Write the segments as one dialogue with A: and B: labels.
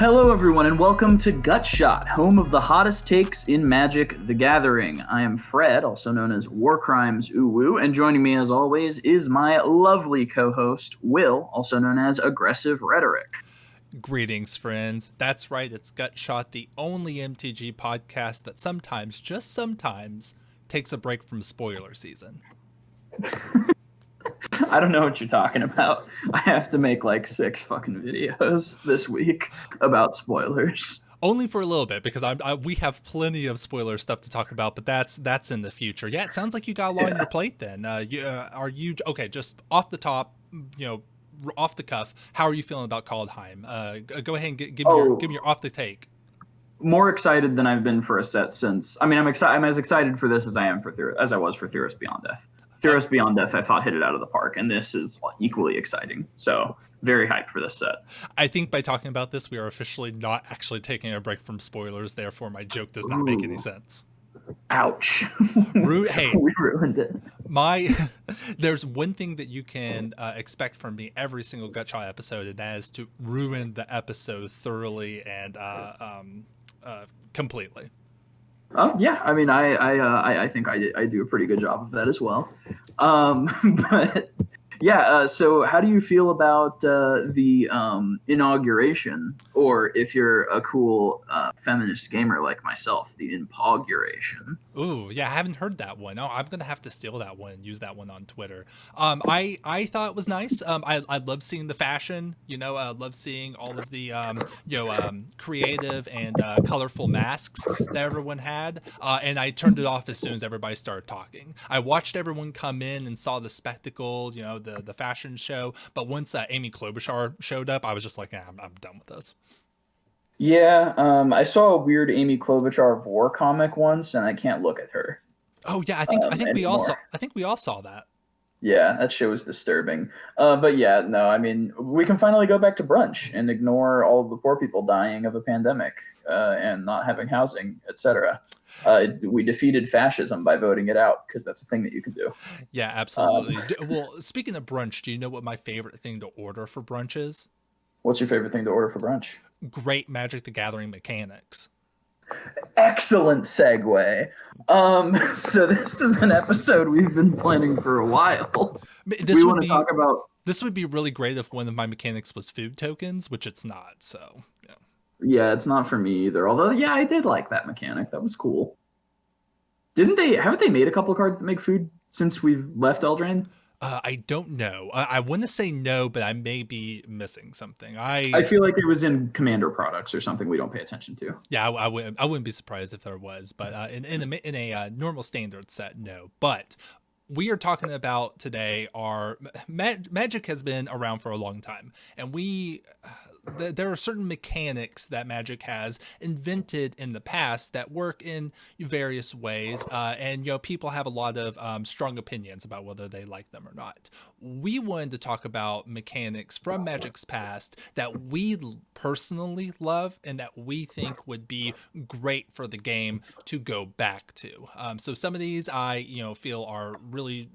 A: Hello, everyone, and welcome to Gutshot, home of the hottest takes in Magic: The Gathering. I am Fred, also known as War Crimes Uwu, and joining me, as always, is my lovely co-host Will, also known as Aggressive Rhetoric.
B: Greetings, friends. That's right, it's Gutshot, the only MTG podcast that sometimes, just sometimes, takes a break from spoiler season.
A: I don't know what you're talking about. I have to make like 6 fucking videos this week about spoilers.
B: Only for a little bit, because we have plenty of spoiler stuff to talk about, but that's in the future. Yeah, it sounds like you got a lot on your plate then. Are you okay? Just off the top, off the cuff, how are you feeling about Kaldheim? Go ahead and give me your off the take.
A: More excited than I've been for a set since. I mean, I'm excited. I'm as excited for this as I am for as I was for Theros Beyond Death. Theros Beyond Death, I thought hit it out of the park, and this is equally exciting. So very hyped for this set.
B: I think by talking about this, we are officially not actually taking a break from spoilers. Therefore, my joke does not make any sense.
A: Ouch.
B: Hey,
A: we ruined it.
B: There's one thing that you can expect from me every single Gutshot episode, and that is to ruin the episode thoroughly and completely.
A: Yeah, I mean, I think I do a pretty good job of that as well. But yeah, so how do you feel about the inauguration, or if you're a cool feminist gamer like myself, the impauguration?
B: Ooh, yeah, I haven't heard that one. Oh, I'm gonna have to steal that one and use that one on Twitter. I thought it was nice. I love seeing the fashion. I love seeing all of the creative and colorful masks that everyone had. And I turned it off as soon as everybody started talking. I watched everyone come in and saw the spectacle, the fashion show. But once Amy Klobuchar showed up, I was just like, I'm done with this.
A: Yeah, I saw a weird Amy Klobuchar War comic once, and I can't look at her.
B: Oh yeah, I think we all
A: anymore.
B: saw that.
A: Yeah, that shit was disturbing. But yeah, no, I mean, we can finally go back to brunch and ignore all of the poor people dying of a pandemic and not having housing, etc. We defeated fascism by voting it out, because that's a thing that you can do.
B: Yeah, absolutely. Well, speaking of brunch, do you know what my favorite thing to order for brunch is?
A: What's your favorite thing to order for brunch?
B: Great Magic the Gathering mechanics.
A: Excellent segue. So this is an episode we've been planning for a while. We want to talk about.
B: This would be really great if one of my mechanics was food tokens, which it's not. So yeah.
A: Yeah, it's not for me either. Although, yeah, I did like that mechanic. That was cool. Haven't they made a couple of cards that make food since we've left Eldraine?
B: I don't know. I want to say no, but I may be missing something.
A: I feel like it was in Commander products or something we don't pay attention to.
B: Yeah, I wouldn't be surprised if there was, but in a normal standard set, no. But we are talking about today are Magic has been around for a long time, and there are certain mechanics that Magic has invented in the past that work in various ways, and people have a lot of strong opinions about whether they like them or not. We wanted to talk about mechanics from Magic's past that we personally love and that we think would be great for the game to go back to. So some of these I feel are really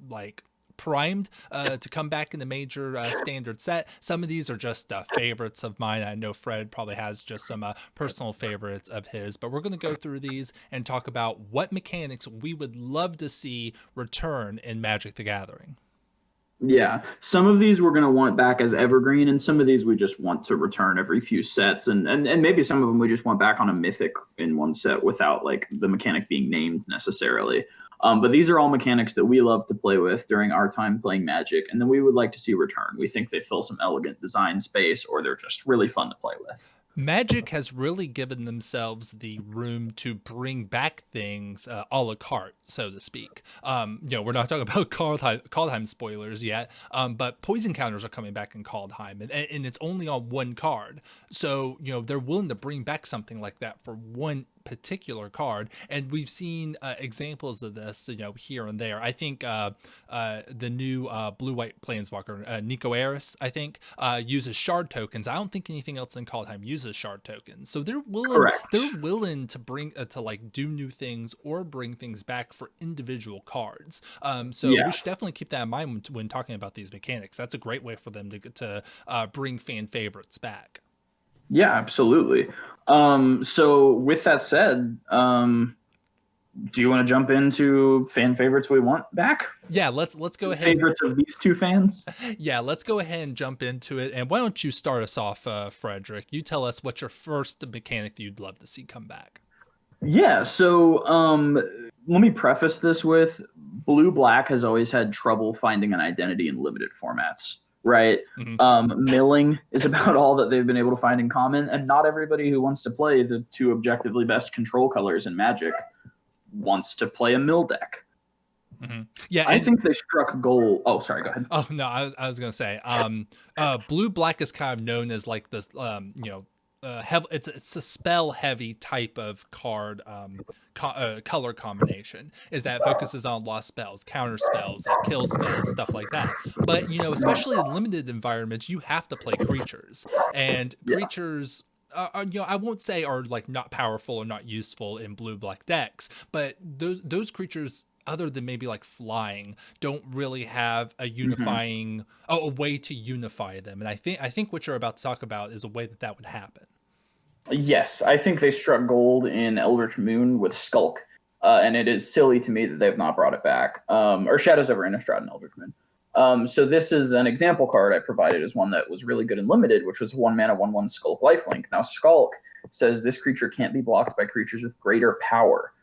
B: primed to come back in the major standard set. Some of these are just favorites of mine. I know Fred probably has just some personal favorites of his, but we're going to go through these and talk about what mechanics we would love to see return in Magic the Gathering.
A: Yeah, some of these we're going to want back as evergreen, and some of these we just want to return every few sets, and maybe some of them we just want back on a mythic in one set without like the mechanic being named necessarily. But these are all mechanics that we love to play with during our time playing Magic, and then we would like to see return. We think they fill some elegant design space, or they're just really fun to play with.
B: Magic has really given themselves the room to bring back things a la carte, so to speak. We're not talking about Kaldheim spoilers yet, but poison counters are coming back in Kaldheim, and it's only on one card. So, they're willing to bring back something like that for one particular card, and we've seen examples of this here and there. I think the new blue-white planeswalker Nico Eris, I think, uses shard tokens. I don't think anything else in Kaldheim uses shard tokens, so they're willing to bring to do new things or bring things back for individual cards. So we should definitely keep that in mind when talking about these mechanics. That's a great way for them to bring fan favorites back.
A: Yeah, absolutely. So with that said, do you want to jump into fan favorites we want back?
B: Yeah, let's go ahead and
A: Favorites of these two fans?
B: yeah, let's go ahead and jump into it. And why don't you start us off, Frederick? You tell us what's your first mechanic that you'd love to see come back.
A: Yeah, so let me preface this with Blue Black has always had trouble finding an identity in limited formats, right?
B: Hmm.
A: Milling is about all that they've been able to find in common, and not everybody who wants to play the two objectively best control colors in Magic wants to play a mill deck.
B: Hmm. Yeah,
A: I
B: and
A: think they struck gold. Oh, sorry, go ahead.
B: oh no, I was gonna say, blue black is kind of known as like this, it's a spell heavy type of card, color combination. Is that focuses on lost spells, counter spells, kill spells, stuff like that. But especially in limited environments, you have to play creatures, and
A: Yeah.
B: creatures. I won't say are like not powerful or not useful in blue black decks, but those creatures, other than maybe like flying, don't really have a
A: Hmm.
B: unifying a way to unify them. And I think what you're about to talk about is a way that that would happen.
A: Yes, I think they struck gold in Eldritch Moon with Skulk, and it is silly to me that they've not brought it back. Or Shadows over Innistrad and Eldritch Moon. So this is an example card I provided as one that was really good and limited, which was 1 mana 1/1 Skulk lifelink. Now Skulk says this creature can't be blocked by creatures with greater power.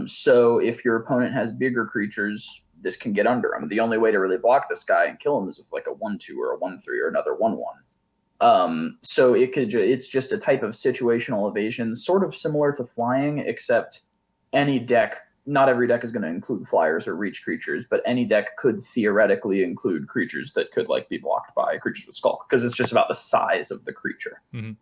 A: So if your opponent has bigger creatures, this can get under them. The only way to really block this guy and kill him is with like a 1/2 or a 1/3 or another 1/1. So it's just a type of situational evasion, sort of similar to flying, except any deck, not every deck is going to include flyers or reach creatures, but any deck could theoretically include creatures that could like be blocked by creatures with Skulk because it's just about the size of the creature.
B: Hmm.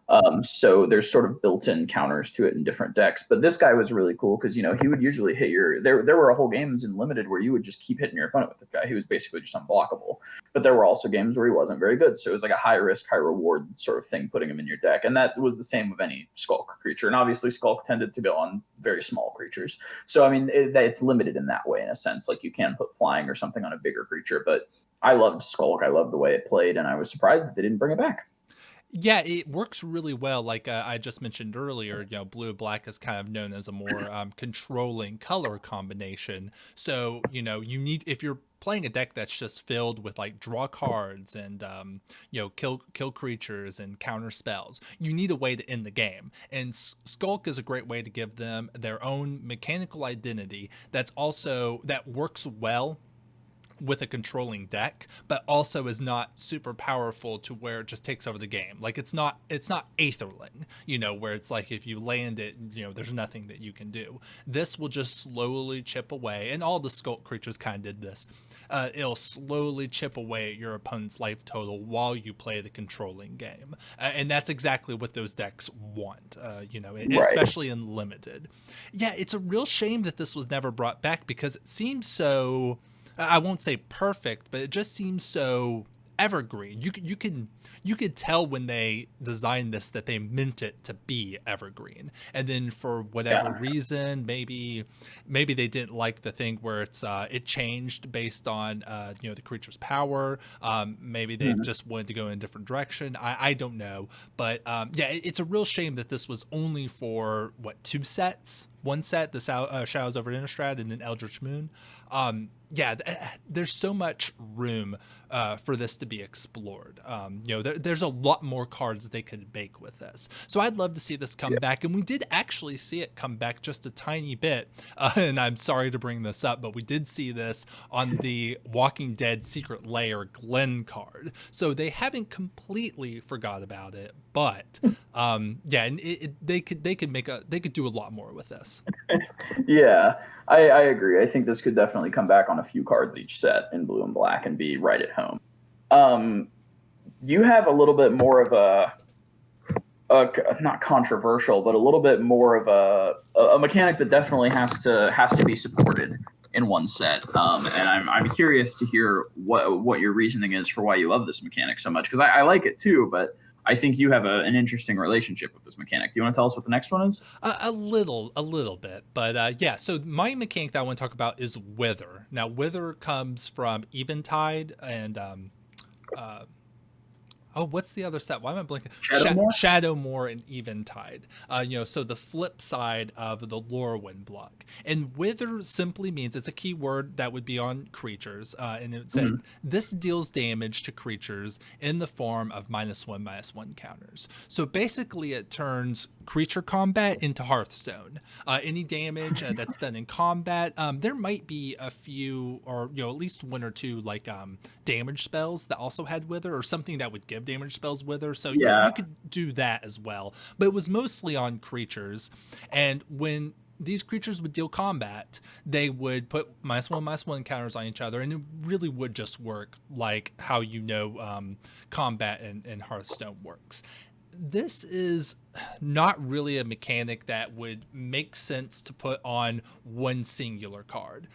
A: So there's sort of built-in counters to it in different decks. But this guy was really cool because he would usually hit your. There were a whole games in limited where you would just keep hitting your opponent with the guy. He was basically just unblockable. But there were also games where he wasn't very good. So it was like a high risk, high reward sort of thing putting him in your deck. And that was the same with any Skulk creature. And obviously Skulk tended to go on very small creatures. So I mean it's limited in that way in a sense. Like you can put flying or something on a bigger creature, but I loved Skulk. I loved the way it played, and I was surprised that they didn't bring it back.
B: Yeah, it works really well. Like I just mentioned earlier, blue black is kind of known as a more controlling color combination. So you need, if you're playing a deck that's just filled with like draw cards and kill creatures and counter spells, you need a way to end the game. And Skulk is a great way to give them their own mechanical identity that works well with a controlling deck, but also is not super powerful to where it just takes over the game. Like it's not Aetherling, where it's like if you land it, there's nothing that you can do. This will just slowly chip away, and all the Skulk creatures kind of did this. It'll slowly chip away at your opponent's life total while you play the controlling game, and that's exactly what those decks want.
A: Right.
B: Especially in limited. Yeah, it's a real shame that this was never brought back because it seems so, I won't say perfect, but it just seems so evergreen. You could tell when they designed this that they meant it to be evergreen, and then for whatever
A: Yeah.
B: reason, maybe they didn't like the thing where it changed based on the creature's power. Maybe they
A: Mhm.
B: just wanted to go in a different direction. I don't know, but yeah, it's a real shame that this was only for what, two sets. One set, the Shadows over Innistrad, and then Eldritch Moon. Yeah, there's so much room for this to be explored. There's a lot more cards that they could make with this. So I'd love to see this come
A: Yeah.
B: back, and we did actually see it come back just a tiny bit. And I'm sorry to bring this up, but we did see this on the Walking Dead Secret Lair Glen card. So they haven't completely forgot about it, but yeah, and they could do a lot more with this.
A: Yeah, I agree. I think this could definitely come back on a few cards each set in blue and black and be right at home. Um, you have a little bit more of a not controversial, but a little bit more of a mechanic that definitely has to be supported in one set. And I'm curious to hear what your reasoning is for why you love this mechanic so much because I like it too, but I think you have an interesting relationship with this mechanic. Do you want to tell us what the next one is?
B: A little bit, but yeah. So my mechanic that I want to talk about is Wither. Now, Wither comes from Eventide and Oh, what's the other set? Why am I blanking?
A: Shadowmoor?
B: Shadowmoor and Eventide. So the flip side of the Lorwyn block. And Wither simply means it's a keyword that would be on creatures. And it said,
A: Mhm.
B: this deals damage to creatures in the form of -1/-1 counters. So basically, it turns creature combat into Hearthstone. Any damage that's done in combat, there might be a few, or at least one or two, like damage spells that also had Wither, or something that would give damage spells Wither. So you
A: Yeah.
B: could do that as well. But it was mostly on creatures. And when these creatures would deal combat, they would put -1/-1 counters on each other, and it really would just work like how combat and Hearthstone works. This is not really a mechanic that would make sense to put on one singular card.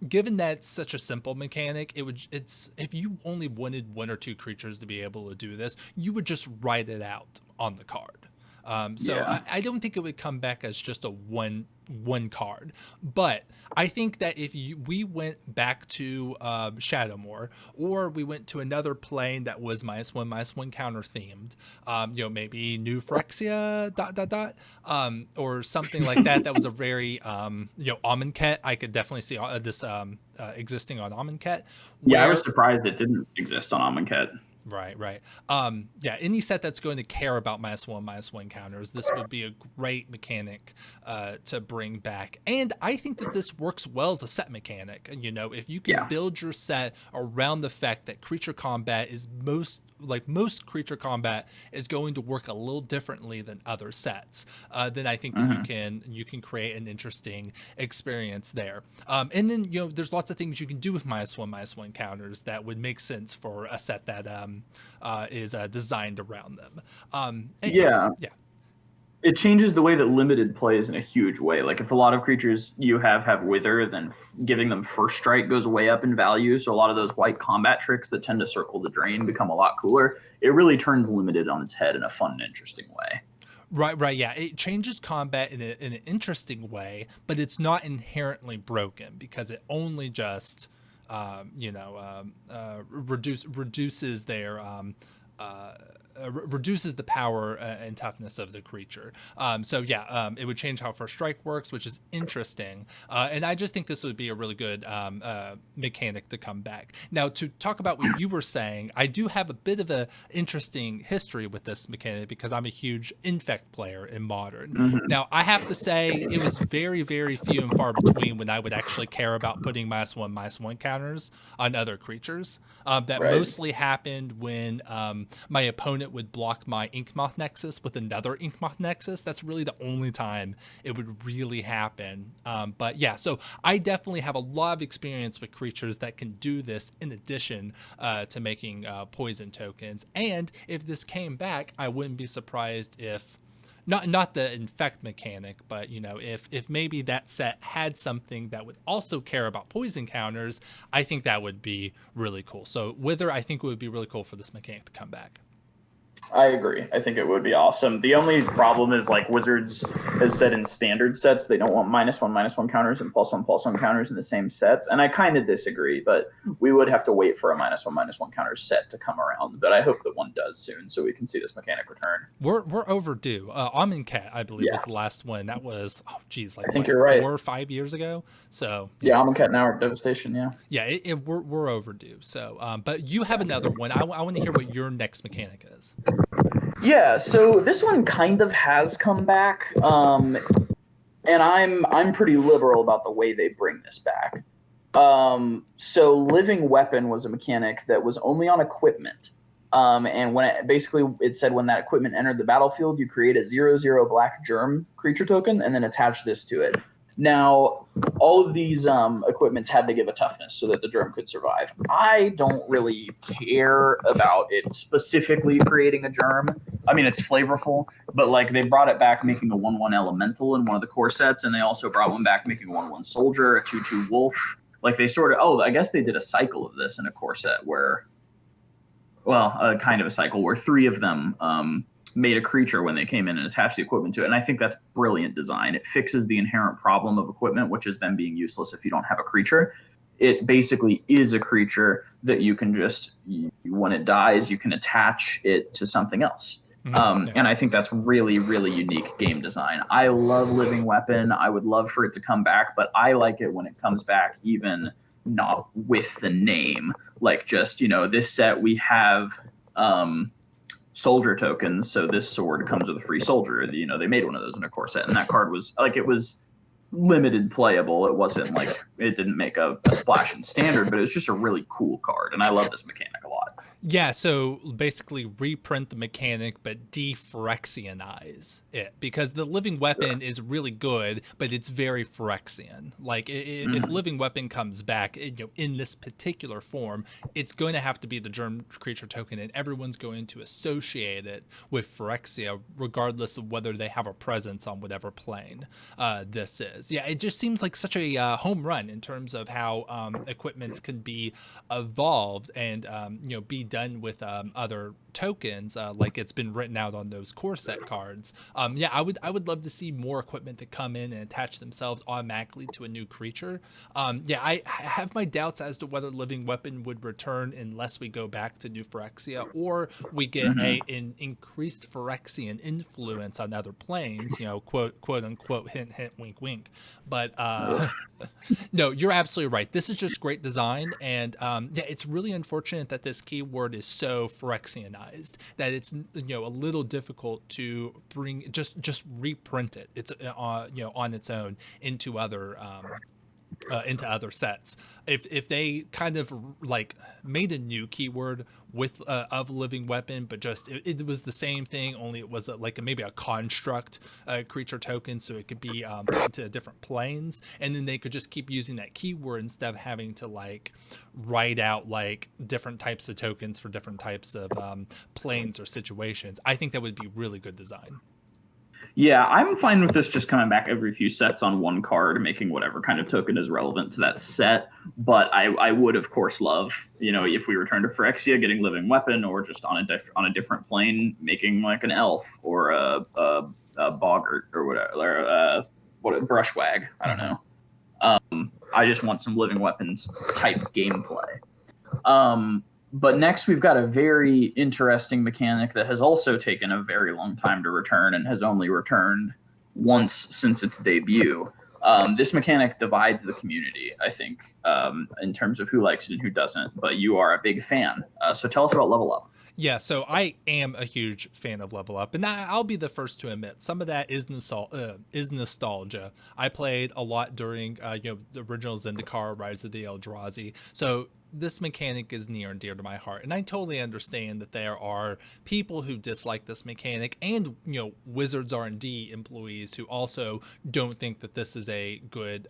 B: Given that it's such a simple mechanic, it's if you only wanted one or two creatures to be able to do this, you would just write it out on the card. So
A: Yeah.
B: I don't think it would come back as just a one card, but I think that if we went back to Shadowmoor, or we went to another plane that was -1/-1 counter themed, maybe New Phyrexia ... or something like that. That was a very Amonkhet. I could definitely see this existing on Amonkhet,
A: Yeah, I was
B: where
A: surprised it didn't exist on Amonkhet.
B: Right. Yeah, any set that's going to care about -1/-1 counters, this would be a great mechanic to bring back. And I think that this works well as a set mechanic. If you can
A: Yeah.
B: build your set around the fact that creature combat is most creature combat is going to work a little differently than other sets, then I think that
A: Mhm.
B: you can create an interesting experience there. And then there's lots of things you can do with -1/-1 counters that would make sense for a set that is designed around them.
A: Yeah.
B: Yeah.
A: It changes the way that limited plays in a huge way. Like if a lot of creatures you have Wither, then giving them first strike goes way up in value. So a lot of those white combat tricks that tend to circle the drain become a lot cooler. It really turns limited on its head in a fun and interesting way.
B: Right. Yeah, it changes combat in an interesting way, but it's not inherently broken because it only just, reduces their reduces the power and toughness of the creature. So yeah, it would change how first strike works, which is interesting. And I just think this would be a really good mechanic to come back. Now, to talk about what you were saying, I do have a bit of a interesting history with this mechanic because I'm a huge Infect player in Modern.
A: Mhm.
B: Now, I have to say it was very, very few and far between when I would actually care about putting -1/-1 counters on other creatures. That
A: Right.
B: mostly happened when my opponent would block my Inkmoth Nexus with another Inkmoth Nexus. That's really the only time it would really happen. But yeah, so I definitely have a lot of experience with creatures that can do this in addition to making poison tokens. And if this came back, I wouldn't be surprised if not the infect mechanic, but if maybe that set had something that would also care about poison counters, I think that would be really cool. So Wither, I think it would be really cool for this mechanic to come back.
A: I agree. I think it would be awesome. The only problem is like Wizards has said in standard sets they don't want -1/-1 counters and +1/+1 counters in the same sets, and I kind of disagree. But we would have to wait for a -1/-1 counter set to come around. But I hope that one does soon, so we can see this mechanic return.
B: We're overdue. Amonkhet, I believe, was
A: Yeah,
B: the last one. That was
A: I
B: like
A: think
B: what,
A: you're right.
B: 4 or 5 years ago. So
A: Yeah, Amonkhet and Hour of Devastation. Yeah.
B: yeah, we're overdue. So, but you have another one. I want to hear what your next mechanic is.
A: Yeah, so this one kind of has come back, and I'm pretty liberal about the way they bring this back. So Living Weapon was a mechanic that was only on equipment, and when it said when that equipment entered the battlefield, you create a 0/0 black germ creature token and then attach this to it. Now, all of these equipments had to give a toughness so that the germ could survive. I don't really care about it specifically creating a germ. I mean, it's flavorful, but like they brought it back making a 1/1 elemental in one of the core sets, and they also brought one back making a 1/1 soldier, a 2/2 wolf. Like they sort of, I guess they did a cycle of this in a core set where, well, kind of a cycle where three of them made a creature when they came in and attached the equipment to it. And I think that's brilliant design. It fixes the inherent problem of equipment, which is them being useless if you don't have a creature. it basically is a creature that you can just, when it dies, you can attach it to something else.
B: Yeah.
A: And I think that's really, really unique game design. I love Living Weapon. I would love for it to come back, but I like it when it comes back even not with the name. Like, just, this set we have soldier tokens, so this sword comes with a free soldier. They made one of those in a core set, and that card was like, it was limited playable. It wasn't like, it didn't make a splash in standard, but it was just a really cool card, and I love this mechanic a lot.
B: Yeah, so basically reprint the mechanic but de-Phyrexianize it, because the living weapon is really good, but it's very Phyrexian. Like if living weapon comes back, in this particular form, it's going to have to be the germ creature token, and everyone's going to associate it with Phyrexia, regardless of whether they have a presence on whatever plane this is. Yeah, it just seems like such a home run in terms of how equipments can be evolved and be done with other tokens, like it's been written out on those core set cards. Yeah, I would love to see more equipment to come in and attach themselves automatically to a new creature. Yeah, I have my doubts as to whether living weapon would return unless we go back to new Phyrexia, or we get an increased Phyrexian influence on other planes. Quote unquote, hint hint, wink wink. But no, you're absolutely right. This is just great design, and yeah, it's really unfortunate that this keyword is so Phyrexianized that it's a little difficult to bring just reprint it. It's on its own into other sets. If they kind of like made a new keyword with of living weapon, but just it was the same thing, only it was maybe a construct creature token, so it could be put into different planes, and then they could just keep using that keyword instead of having to like write out like different types of tokens for different types of planes or situations. I think that would be really good design.
A: Yeah, I'm fine with this just coming back every few sets on one card, making whatever kind of token is relevant to that set. But I would, of course, love, if we return to Phyrexia, getting Living Weapon, or just on a different plane, making like an elf or a boggart or whatever, or what a brushwag. I don't know. I just want some Living Weapons type gameplay. But next, we've got a very interesting mechanic that has also taken a very long time to return and has only returned once since its debut. This mechanic divides the community, I think, in terms of who likes it and who doesn't. But you are a big fan. So tell us about Level Up.
B: Yeah, so I am a huge fan of Level Up, and I'll be the first to admit some of that is nostalgia. I played a lot during the original Zendikar, Rise of the Eldrazi, so this mechanic is near and dear to my heart, and I totally understand that there are people who dislike this mechanic, and Wizards R&D employees who also don't think that this is a good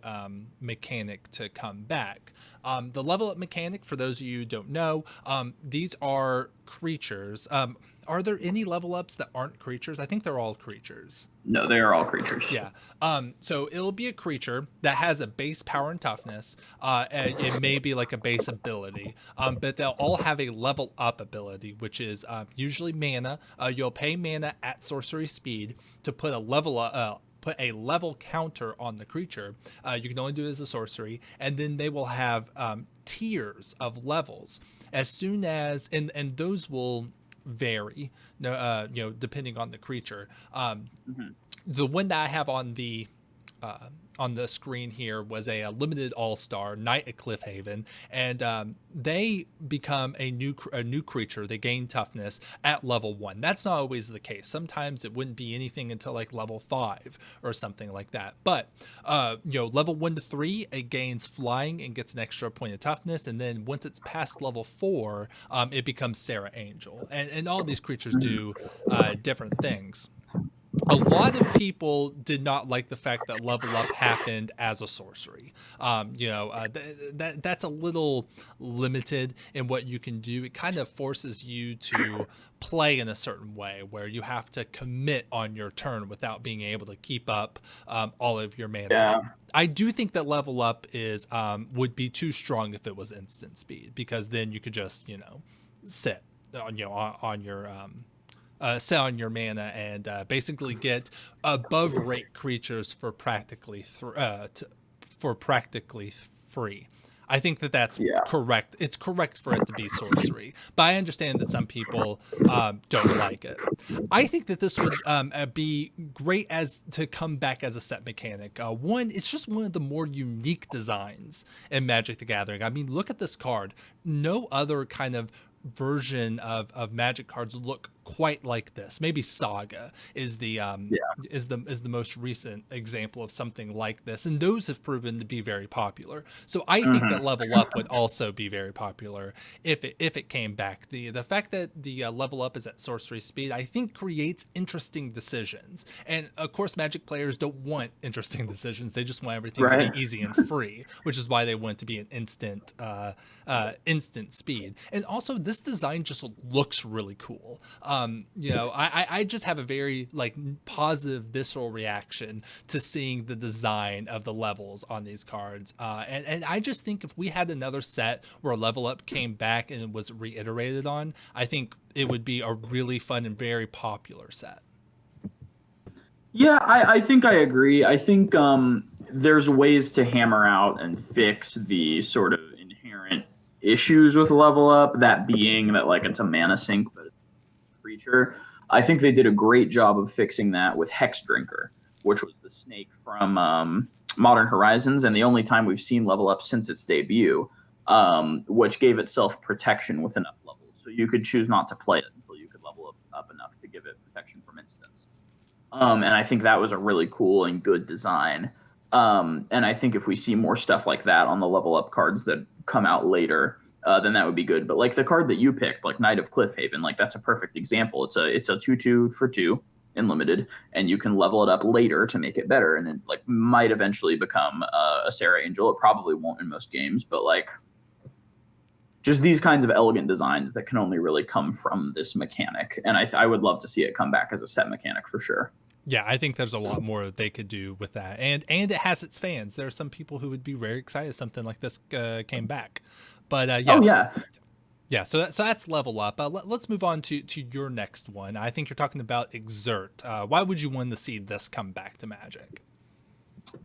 B: mechanic to come back. The level up mechanic, for those of you who don't know, these are creatures. Are there any level ups that aren't creatures? I think they're all creatures.
A: No, they are all creatures.
B: Yeah. So it'll be a creature that has a base power and toughness. And it may be like a base ability, but they'll all have a level up ability, which is usually mana. You'll pay mana at sorcery speed to put a level counter on the creature. You can only do it as a sorcery, and then they will have tiers of levels. As soon as and those will vary, depending on the creature. The one that I have on the screen here was a limited all-star Knight of Cliffhaven, and they become a new creature. They gain toughness at level 1. That's not always the case. Sometimes it wouldn't be anything until like level 5 or something like that. But level 1 to 3, it gains flying and gets an extra point of toughness, and then once it's past level 4, it becomes Sarah Angel, and all these creatures do different things. A lot of people did not like the fact that level up happened as a sorcery. That's a little limited in what you can do. It kind of forces you to play in a certain way where you have to commit on your turn without being able to keep up all of your mana.
A: Yeah.
B: I do think that level up is would be too strong if it was instant speed, because then you could just sit on your sit on your mana and basically get above rate creatures for practically free. I think that that's
A: Yeah.
B: correct. It's correct for it to be sorcery, but I understand that some people don't like it. I think that this would be great as to come back as a set mechanic. One, it's just one of the more unique designs in Magic the Gathering. I mean, look at this card. No other kind of version of Magic cards look quite like this. Maybe Saga is
A: Yeah.
B: the most recent example of something like this, and those have proven to be very popular. So I think that
A: Hmm.
B: Level Up would also be very popular if it came back. The fact that the Level Up is at sorcery speed, I think, creates interesting decisions. And of course, Magic players don't want interesting decisions; they just want everything to be
A: Right.
B: easy and free, which is why they want to be an instant speed. And also, this design just looks really cool. I just have a very like positive visceral reaction to seeing the design of the levels on these cards. And I just think if we had another set where Level Up came back and it was reiterated on, I think it would be a really fun and very popular set.
A: Yeah, I think I agree. I think there's ways to hammer out and fix the sort of inherent issues with level up, that being that like it's a mana sink, but it's a creature. I think they did a great job of fixing that with Hex Drinker, which was the snake from Modern Horizons, and the only time we've seen level up since its debut, which gave itself protection with enough levels. So you could choose not to play it until you could level up enough to give it protection from instants. And I think that was a really cool and good design. And I think if we see more stuff like that on the level up cards that come out later, then that would be good. But like the card that you picked, like Knight of Cliffhaven, like that's a perfect example. It's a 2/2 for 2 in limited, and you can level it up later to make it better, and it like might eventually become a Sarah Angel. It probably won't in most games, but like just these kinds of elegant designs that can only really come from this mechanic. And I would love to see it come back as a set mechanic for sure.
B: Yeah, I think there's a lot more that they could do with that, and it has its fans. There are some people who would be very excited if something like this came back. But
A: Oh yeah.
B: yeah. So that's Level Up. Let's move on to your next one. I think you're talking about Exert. Why would you want to see this come back to Magic?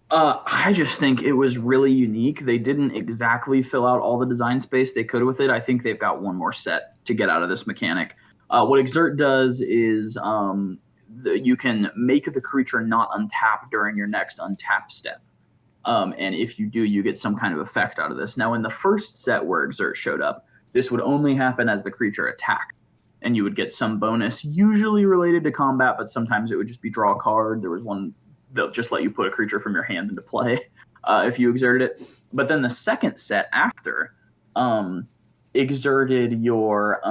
A: I just think it was really unique. They didn't exactly fill out all the design space they could with it. I think they've got one more set to get out of this mechanic. What Exert does is you can make the creature not untap during your next untap step. And if you do, you get some kind of effect out of this. Now, in the first set where Exert showed up, this would only happen as the creature attacked. And you would get some bonus, usually related to combat, but sometimes it would just be draw a card. There was one they'll just let you put a creature from your hand into play if you exerted it. But then the second set after exerted your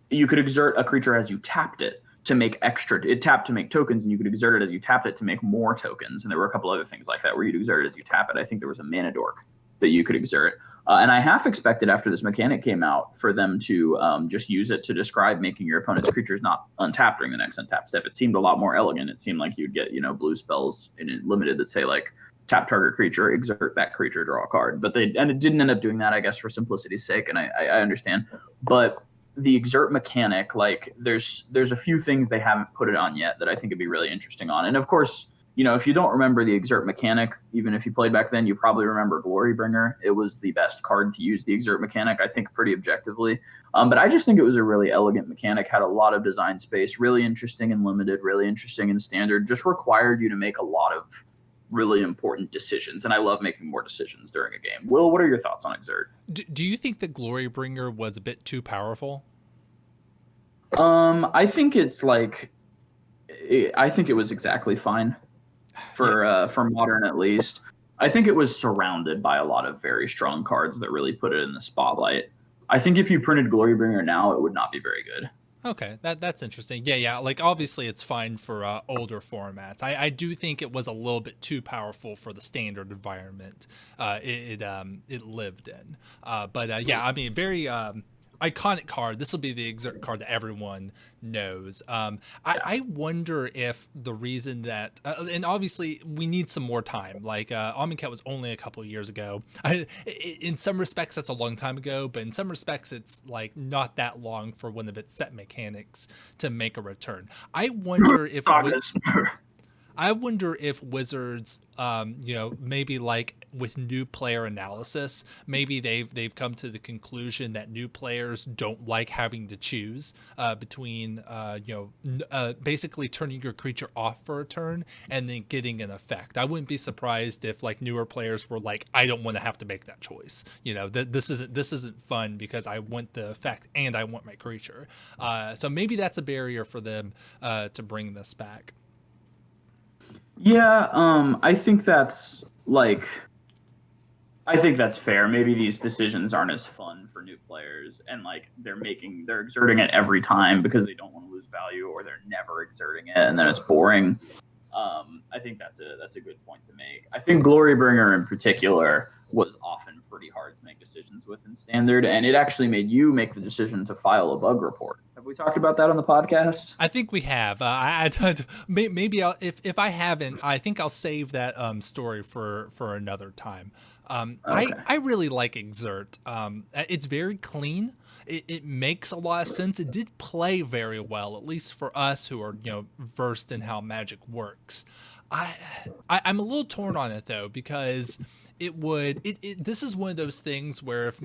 A: you could exert a creature as you tapped it to make extra. It tapped to make tokens, and you could exert it as you tapped it to make more tokens. And there were a couple other things like that where you'd exert it as you tap it. I think there was a mana dork that you could exert. And I half expected after this mechanic came out for them to just use it to describe making your opponent's creatures not untap during the next untap step. It seemed a lot more elegant. It seemed like you'd get, blue spells in limited that say like tap target creature, exert that creature, draw a card. But it didn't end up doing that, I guess, for simplicity's sake, and I understand. But the exert mechanic, like there's a few things they haven't put it on yet that I think would be really interesting on. And of course, if you don't remember the exert mechanic, even if you played back then, you probably remember Glorybringer. It was the best card to use the exert mechanic, I think, pretty objectively. But I just think it was a really elegant mechanic, had a lot of design space, really interesting and limited, really interesting and standard, just required you to make a lot of really important decisions. And I love making more decisions during a game. Will, what are your thoughts on Exert?
B: Do you think that Glorybringer was a bit too powerful?
A: I think it's like, I think it was exactly fine for modern at least. I think it was surrounded by a lot of very strong cards that really put it in the spotlight. I think if you printed Glorybringer now, it would not be very good.
B: Okay, that's interesting. Yeah. Like obviously, it's fine for older formats. I do think it was a little bit too powerful for the standard environment it lived in. But yeah, I mean, very iconic card. This will be the Exert card that everyone knows. I wonder if the reason that, and obviously we need some more time. Like Amonkhet was only a couple of years ago. In some respects, that's a long time ago, but in some respects, it's like not that long for one of its set mechanics to make a return. I wonder if I wonder if Wizards, maybe like with new player analysis, maybe they've come to the conclusion that new players don't like having to choose between basically turning your creature off for a turn and then getting an effect. I wouldn't be surprised if like newer players were like, I don't want to have to make that choice. This isn't fun because I want the effect and I want my creature. So maybe that's a barrier for them to bring this back.
A: Yeah, I think that's fair. Maybe these decisions aren't as fun for new players, and like they're exerting it every time because they don't want to lose value, or they're never exerting it, and then it's boring. I think that's a good point to make. I think Glorybringer in particular was often pretty hard to make decisions with in standard, and it actually made you make the decision to file a bug report. Have we talked about that on the podcast?
B: I think we have. Maybe if I haven't, I think I'll save that story for another time.
A: Okay.
B: I really like Exert. It's very clean. It makes a lot of sense. It did play very well, at least for us who are versed in how Magic works. I, I'm a little torn on it though because this is one of those things where if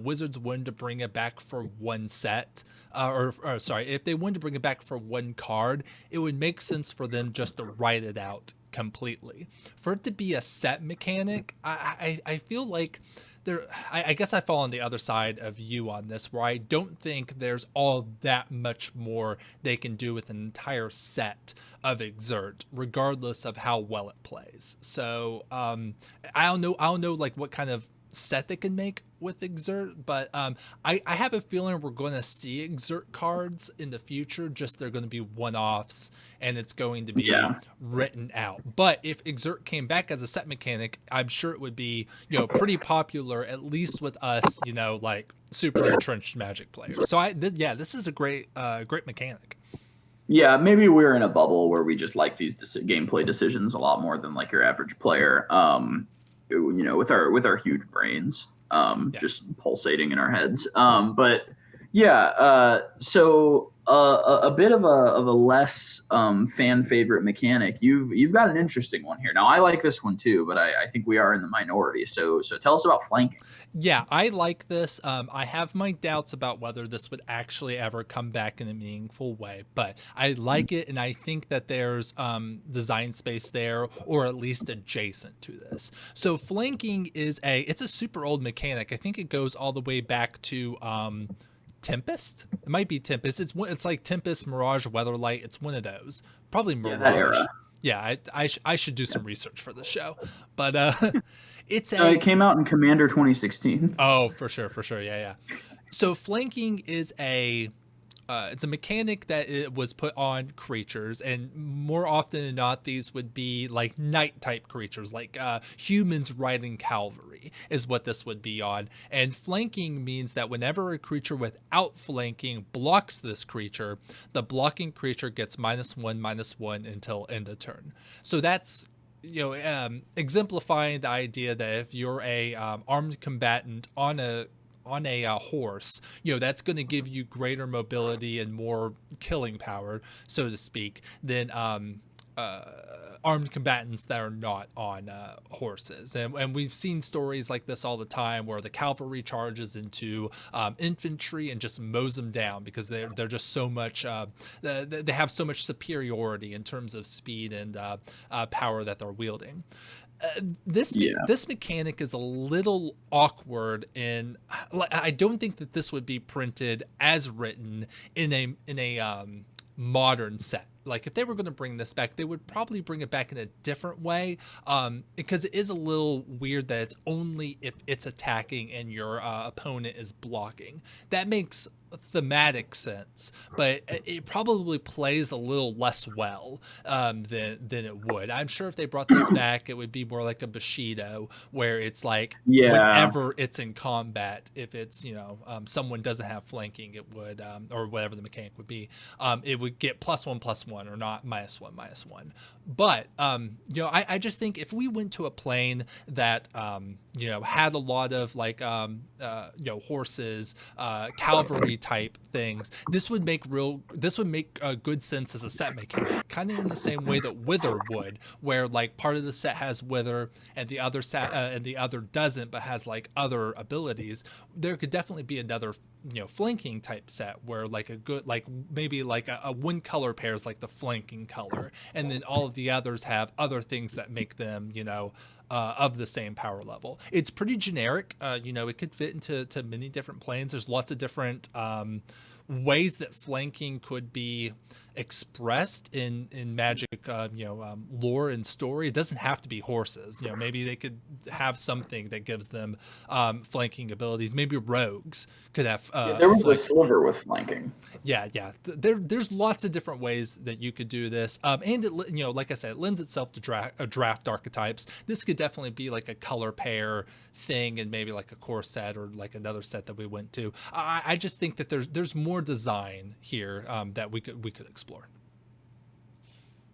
B: Wizards wanted to bring it back for one set, or sorry, if they wanted to bring it back for one card, it would make sense for them just to write it out completely. For it to be a set mechanic, I feel like I guess I fall on the other side of you on this, where I don't think there's all that much more they can do with an entire set of Exert, regardless of how well it plays. So I don't know like what kind of set they can make with Exert, but I have a feeling we're going to see Exert cards in the future. Just they're going to be one-offs, and it's going to be
A: Yeah.
B: written out. But if Exert came back as a set mechanic, I'm sure it would be pretty popular, at least with us, like super entrenched Magic players. So this is a great mechanic.
A: Yeah, maybe we're in a bubble where we just like these gameplay decisions a lot more than like your average player. With our huge brains,
B: Yeah.
A: just pulsating in our heads. But yeah, a bit of a less fan favorite mechanic. You've got an interesting one here. Now I like this one too, but I think we are in the minority. So tell us about flanking.
B: Yeah, I like this. I have my doubts about whether this would actually ever come back in a meaningful way, but I like it, and I think that there's design space there, or at least adjacent to this. So flanking it's a super old mechanic. I think it goes all the way back to Tempest. It might be Tempest. It's like Tempest, Mirage, Weatherlight. It's one of those. Probably
A: Yeah, that
B: Mirage.
A: era.
B: Yeah, I should do some research for the show, but it's
A: It
B: a
A: came out in Commander 2016.
B: oh, for sure, for sure. Yeah, yeah. So flanking is it's a mechanic that it was put on creatures, and more often than not, these would be like knight type creatures, like humans riding cavalry, is what this would be on. And flanking means that whenever a creature without flanking blocks this creature, the blocking creature gets -1/-1 until end of turn. So that's exemplifying the idea that if you're a armed combatant on a horse, that's going to give you greater mobility and more killing power, so to speak, than armed combatants that are not on horses. And we've seen stories like this all the time where the cavalry charges into infantry and just mows them down because they're just so much they have so much superiority in terms of speed and power that they're wielding.
A: Yeah.
B: This mechanic is a little awkward, and I don't think that this would be printed as written in a modern set. Like if they were going to bring this back, they would probably bring it back in a different way, because it is a little weird that it's only if it's attacking and your opponent is blocking. That makes thematic sense, but it probably plays a little less well than it would. I'm sure if they brought this back, it would be more like a Bushido, where it's like
A: Yeah.
B: whenever it's in combat, if it's someone doesn't have flanking, it would or whatever the mechanic would be, it would get +1/+1 or not -1/-1. But I just think if we went to a plane that had a lot of like horses, cavalry type things, this would make good sense as a set mechanic, kind of in the same way that Wither would, where like part of the set has Wither and the other set and the other doesn't, but has like other abilities. There could definitely be another flanking type set where like a good, like maybe like a one color pair is like the flanking color, and then all of the others have other things that make them of the same power level. It's pretty generic. It could fit into many different planes. There's lots of different ways that flanking could be expressed in Magic, lore and story. It doesn't have to be horses. Maybe they could have something that gives them flanking abilities. Maybe rogues could have.
A: There was a sliver with flanking.
B: Yeah. There's lots of different ways that you could do this, and it, like I said, it lends itself to draft archetypes. This could definitely be like a color pair thing, and maybe like a core set or like another set that we went to. I just think that there's more design here that we could explore.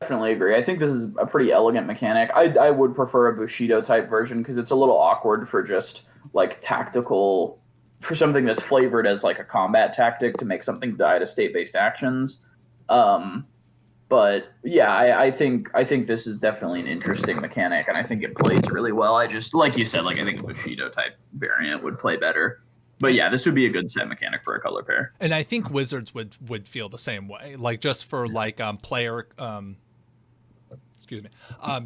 A: Definitely agree. I think this is a pretty elegant mechanic. I would prefer a Bushido type version because it's a little awkward for just like tactical, for something that's flavored as like a combat tactic to make something die to state-based actions. But yeah, I think this is definitely an interesting mechanic, and I think it plays really well. I just, like you said, like I think a Bushido type variant would play better. But yeah, this would be a good set mechanic for a color pair.
B: And I think Wizards would feel the same way. Like just for like player excuse me,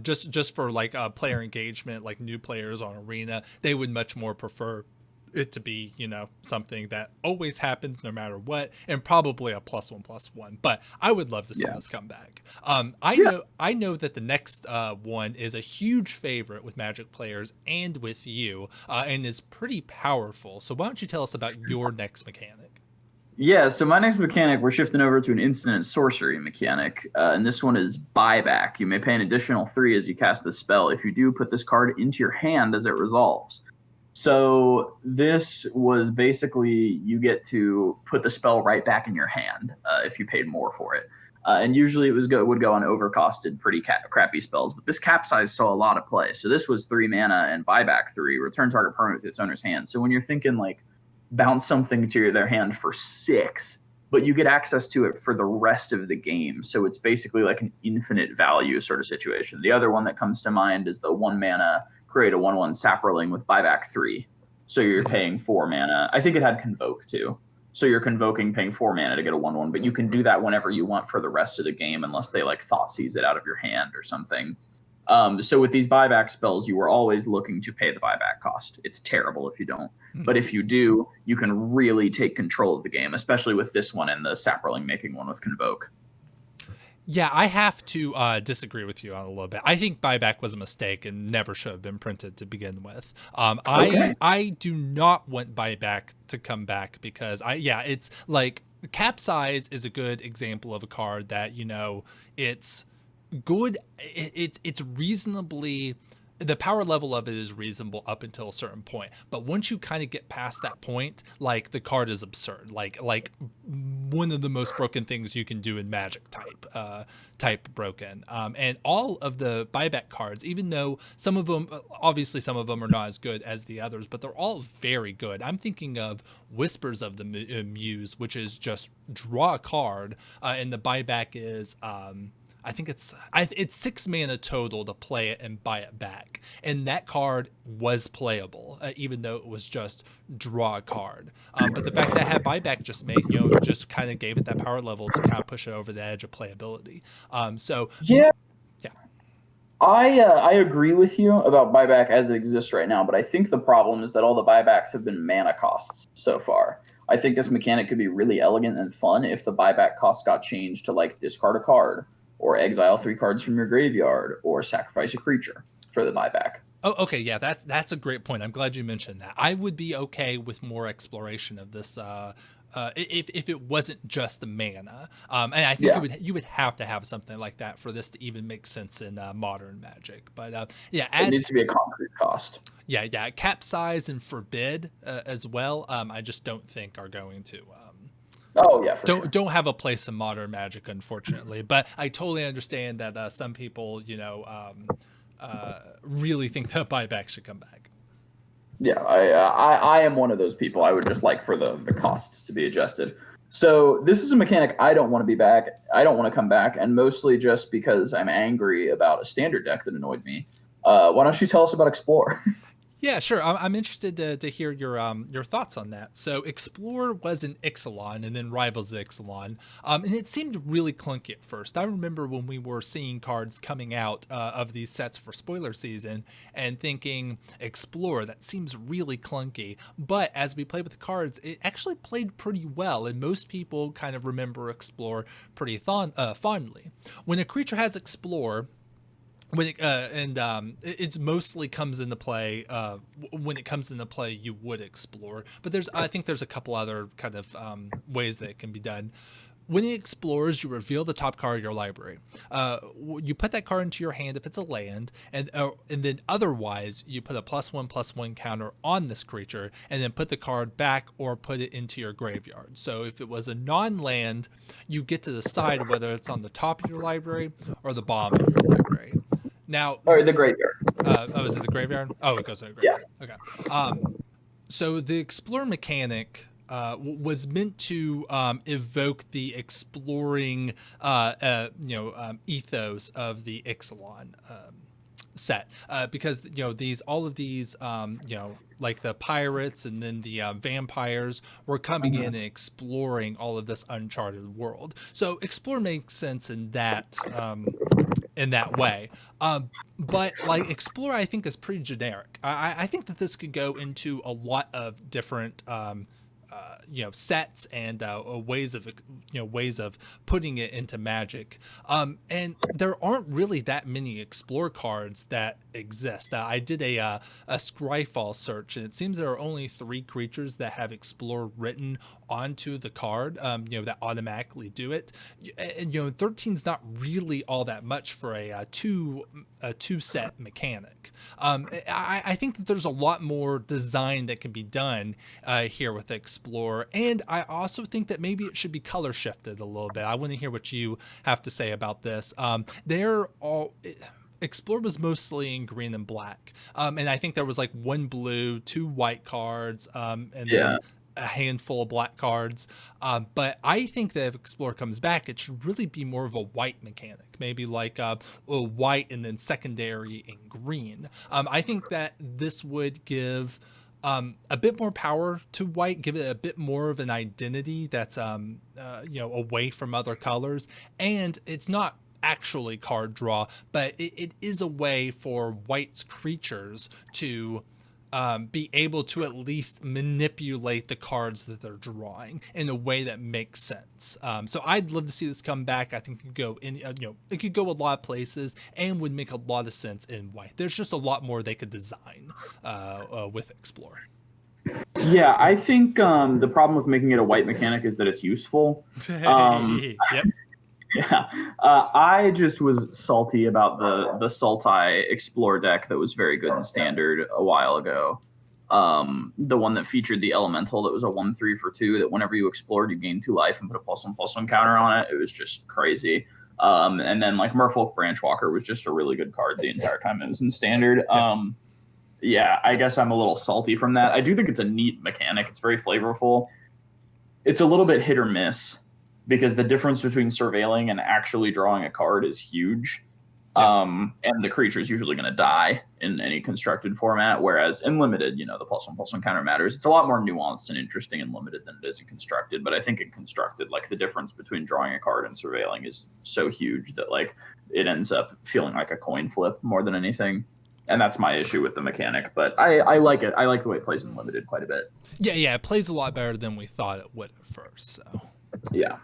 B: just for like player engagement, like new players on Arena, they would much more prefer it to be something that always happens no matter what, and probably a +1/+1. But I would love to see this come back. I know that the next one is a huge favorite with Magic players and with you, and is pretty powerful. So why don't you tell us about your next mechanic?
A: Yeah, so my next mechanic, we're shifting over to an instant and sorcery mechanic, and this one is buyback. You may pay an additional 3 as you cast the spell. If you do, put this card into your hand as it resolves. So this was basically, you get to put the spell right back in your hand if you paid more for it. And usually it would go on overcosted, pretty crappy spells. But this capsize saw a lot of play. So this was 3 mana and buyback 3, return target permanent to its owner's hand. So when you're thinking like bounce something to their hand for 6, but you get access to it for the rest of the game. So it's basically like an infinite value sort of situation. The other one that comes to mind is the 1 mana create a 1/1 Saproling with buyback 3. So you're paying 4 mana. I think it had Convoke too. So you're convoking, paying 4 mana to get a 1/1, but you can do that whenever you want for the rest of the game, unless they like Thoughtseize it out of your hand or something. So with these buyback spells, you were always looking to pay the buyback cost. It's terrible if you don't. But if you do, you can really take control of the game, especially with this one and the Saproling making one with Convoke.
B: Yeah, I have to disagree with you on a little bit. I think buyback was a mistake and never should have been printed to begin with.
A: Okay.
B: I do not want buyback to come back because it's like capsize is a good example of a card that it's good. It's reasonably. The power level of it is reasonable up until a certain point, but once you kind of get past that point, like the card is absurd, like one of the most broken things you can do in Magic type broken. And all of the buyback cards, even though some of them are not as good as the others, but they're all very good. I'm thinking of Whispers of the Muse, which is just draw a card, and the buyback is I think it's 6 mana total to play it and buy it back, and that card was playable, even though it was just draw a card. But the fact that it had buyback just kind of gave it that power level to kind of push it over the edge of playability.
A: Yeah,
B: yeah.
A: I agree with you about buyback as it exists right now, but I think the problem is that all the buybacks have been mana costs so far. I think this mechanic could be really elegant and fun if the buyback cost got changed to like discard a card, or exile 3 cards from your graveyard, or sacrifice a creature for the buyback.
B: Oh, okay, yeah, that's a great point. I'm glad you mentioned that. I would be okay with more exploration of this if it wasn't just the mana. And I think you would have to have something like that for this to even make sense in modern Magic. But
A: it needs to be a concrete cost.
B: Yeah, capsize and forbid as well. I just don't think are going to. Don't have a place in modern Magic, unfortunately. But I totally understand that some people, really think that buyback should come back.
A: Yeah, I am one of those people. I would just like for the costs to be adjusted. So this is a mechanic I don't want to be back. I don't want to come back, and mostly just because I'm angry about a standard deck that annoyed me. Why don't you tell us about Explore?
B: Yeah, sure. I'm interested to hear your thoughts on that. So, Explorer was an Ixalan and then Rivals the Ixalan, and it seemed really clunky at first. I remember when we were seeing cards coming out of these sets for spoiler season and thinking, Explorer, that seems really clunky. But as we played with the cards, it actually played pretty well, and most people kind of remember Explorer pretty fondly. When a creature has Explore, when it and it mostly comes into play when it comes into play you would explore, but I think there's a couple other kind of ways that it can be done. When it explores, you reveal the top card of your library. You put that card into your hand if it's a land, and then otherwise you put a +1/+1 counter on this creature, and then put the card back or put it into your graveyard. So if it was a non-land, you get to decide whether it's on the top of your library or the bottom of your library. Now,
A: Or the graveyard?
B: oh, is it the graveyard? Oh, it goes to the
A: Yeah.
B: graveyard. Okay. So the explore mechanic was meant to evoke the exploring, ethos of the Ixalan set, because these all of these like the pirates and then the vampires were coming in and exploring all of this uncharted world. So explore makes sense in that way. But like Explore, I think is pretty generic. I think that this could go into a lot of different sets and ways of putting it into Magic. And there aren't really that many Explore cards that exist. I did a Scryfall search, and it seems there are only 3 creatures that have Explore written onto the card. That automatically do it. And 13's not really all that much for a two set mechanic. I think that there's a lot more design that can be done here with Explore, and I also think that maybe it should be color shifted a little bit. I want to hear what you have to say about this. They're all. Explore was mostly in green and black, and I think there was like 1 blue, 2 white cards, and
A: Yeah.
B: then a handful of black cards. But I think that if Explore comes back, it should really be more of a white mechanic, maybe like a white and then secondary in green. I think that this would give a bit more power to white, give it a bit more of an identity that's away from other colors, and it's not actually card draw, but it is a way for white's creatures to be able to at least manipulate the cards that they're drawing in a way that makes sense. So I'd love to see this come back. I think it could go it could go a lot of places and would make a lot of sense in white. There's just a lot more they could design with Explore.
A: Yeah, I think the problem with making it a white mechanic is that it's useful.
B: Yep.
A: Yeah, I just was salty about the Sultai Explore deck that was very good in Standard a while ago. The one that featured the Elemental that was a 1/3 for 2 that whenever you explored, you gained 2 life and put a +1/+1 counter on it. It was just crazy. And then like Merfolk Branchwalker was just a really good card the entire time it was in Standard. Yeah, I guess I'm a little salty from that. I do think it's a neat mechanic. It's very flavorful. It's a little bit hit or miss because the difference between surveilling and actually drawing a card is huge. And the creature is usually going to die in any constructed format, whereas in limited, the +1/+1 counter matters. It's a lot more nuanced and interesting in limited than it is in constructed. But I think in constructed, like the difference between drawing a card and surveilling is so huge that like it ends up feeling like a coin flip more than anything. And that's my issue with the mechanic. But I like it. I like the way it plays in limited quite a bit.
B: Yeah, it plays a lot better than we thought it would at first. So
A: Yeah.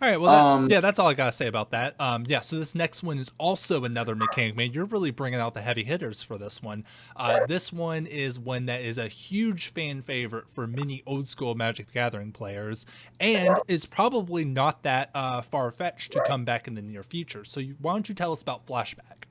B: all right, well, that's all I gotta say about that. So this next one is also another mechanic. Man, you're really bringing out the heavy hitters for this one. This one is one that is a huge fan favorite for many old school Magic the Gathering players, and is probably not that far fetched to come back in the near future. So why don't you tell us about Flashback?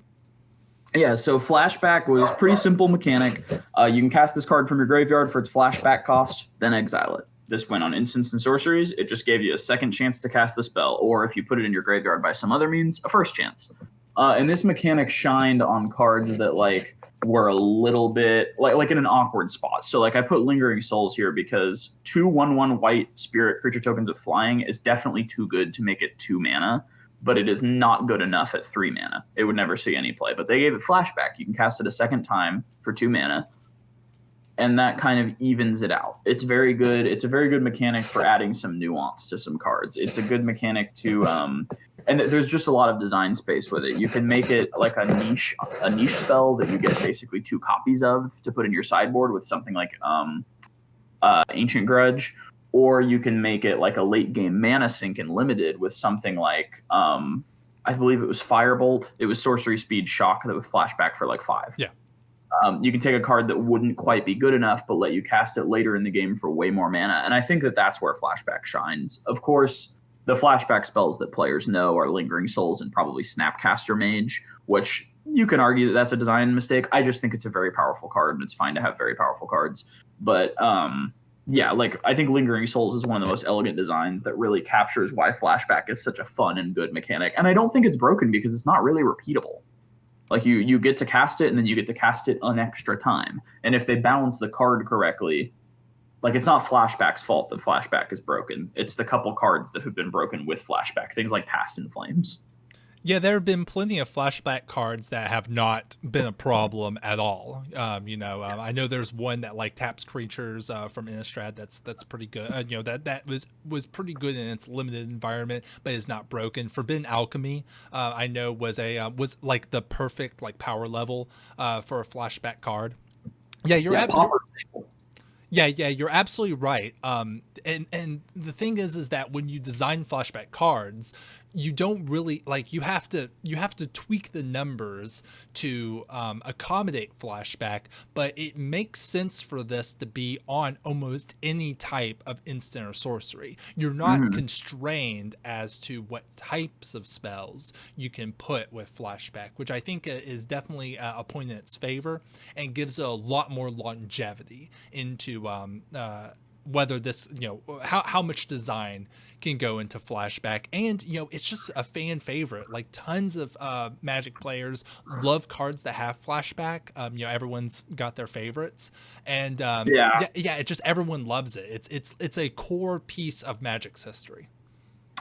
A: Yeah, so Flashback was pretty simple mechanic. You can cast this card from your graveyard for its flashback cost, then exile it. This went on instants and sorceries. It just gave you a second chance to cast the spell, or if you put it in your graveyard by some other means, a first chance. And this mechanic shined on cards that like were a little bit like in an awkward spot. So like I put Lingering Souls here because 2/1/1 white spirit creature tokens with flying is definitely too good to make it 2 mana, but it is not good enough at 3 mana. It would never see any play. But they gave it Flashback. You can cast it a second time for 2 mana, and that kind of evens it out. It's very good. It's a very good mechanic for adding some nuance to some cards. It's a good mechanic to and there's just a lot of design space with it. You can make it like a niche spell that you get basically 2 copies of to put in your sideboard with something like Ancient Grudge, or you can make it like a late game mana sink and limited with something like I believe it was Firebolt. It was sorcery speed shock that would flashback for like 5.
B: Yeah.
A: You can take a card that wouldn't quite be good enough, but let you cast it later in the game for way more mana. And I think that that's where Flashback shines. Of course, the Flashback spells that players know are Lingering Souls and probably Snapcaster Mage, which you can argue that that's a design mistake. I just think it's a very powerful card, and it's fine to have very powerful cards. But yeah, like I think Lingering Souls is one of the most elegant designs that really captures why Flashback is such a fun and good mechanic. And I don't think it's broken because it's not really repeatable. Like you get to cast it, and then you get to cast it an extra time. And if they balance the card correctly, like it's not Flashback's fault that Flashback is broken. It's the couple cards that have been broken with Flashback. Things like Past in Flames.
B: Yeah, there have been plenty of flashback cards that have not been a problem at all. I know there's one that like taps creatures from Innistrad. That's pretty good. That was pretty good in its limited environment, but is not broken. Forbidden Alchemy, I know was like the perfect like power level for a flashback card. Yeah, you're absolutely right. And the thing is that when you design flashback cards, you don't really like you have to tweak the numbers to accommodate flashback, but it makes sense for this to be on almost any type of instant or sorcery. You're not constrained as to what types of spells you can put with flashback, which I think is definitely a point in its favor and gives a lot more longevity into whether this, how much design can go into flashback. And it's just a fan favorite. Like tons of Magic players love cards that have flashback. Everyone's got their favorites, and it just everyone loves it. It's a core piece of Magic's history.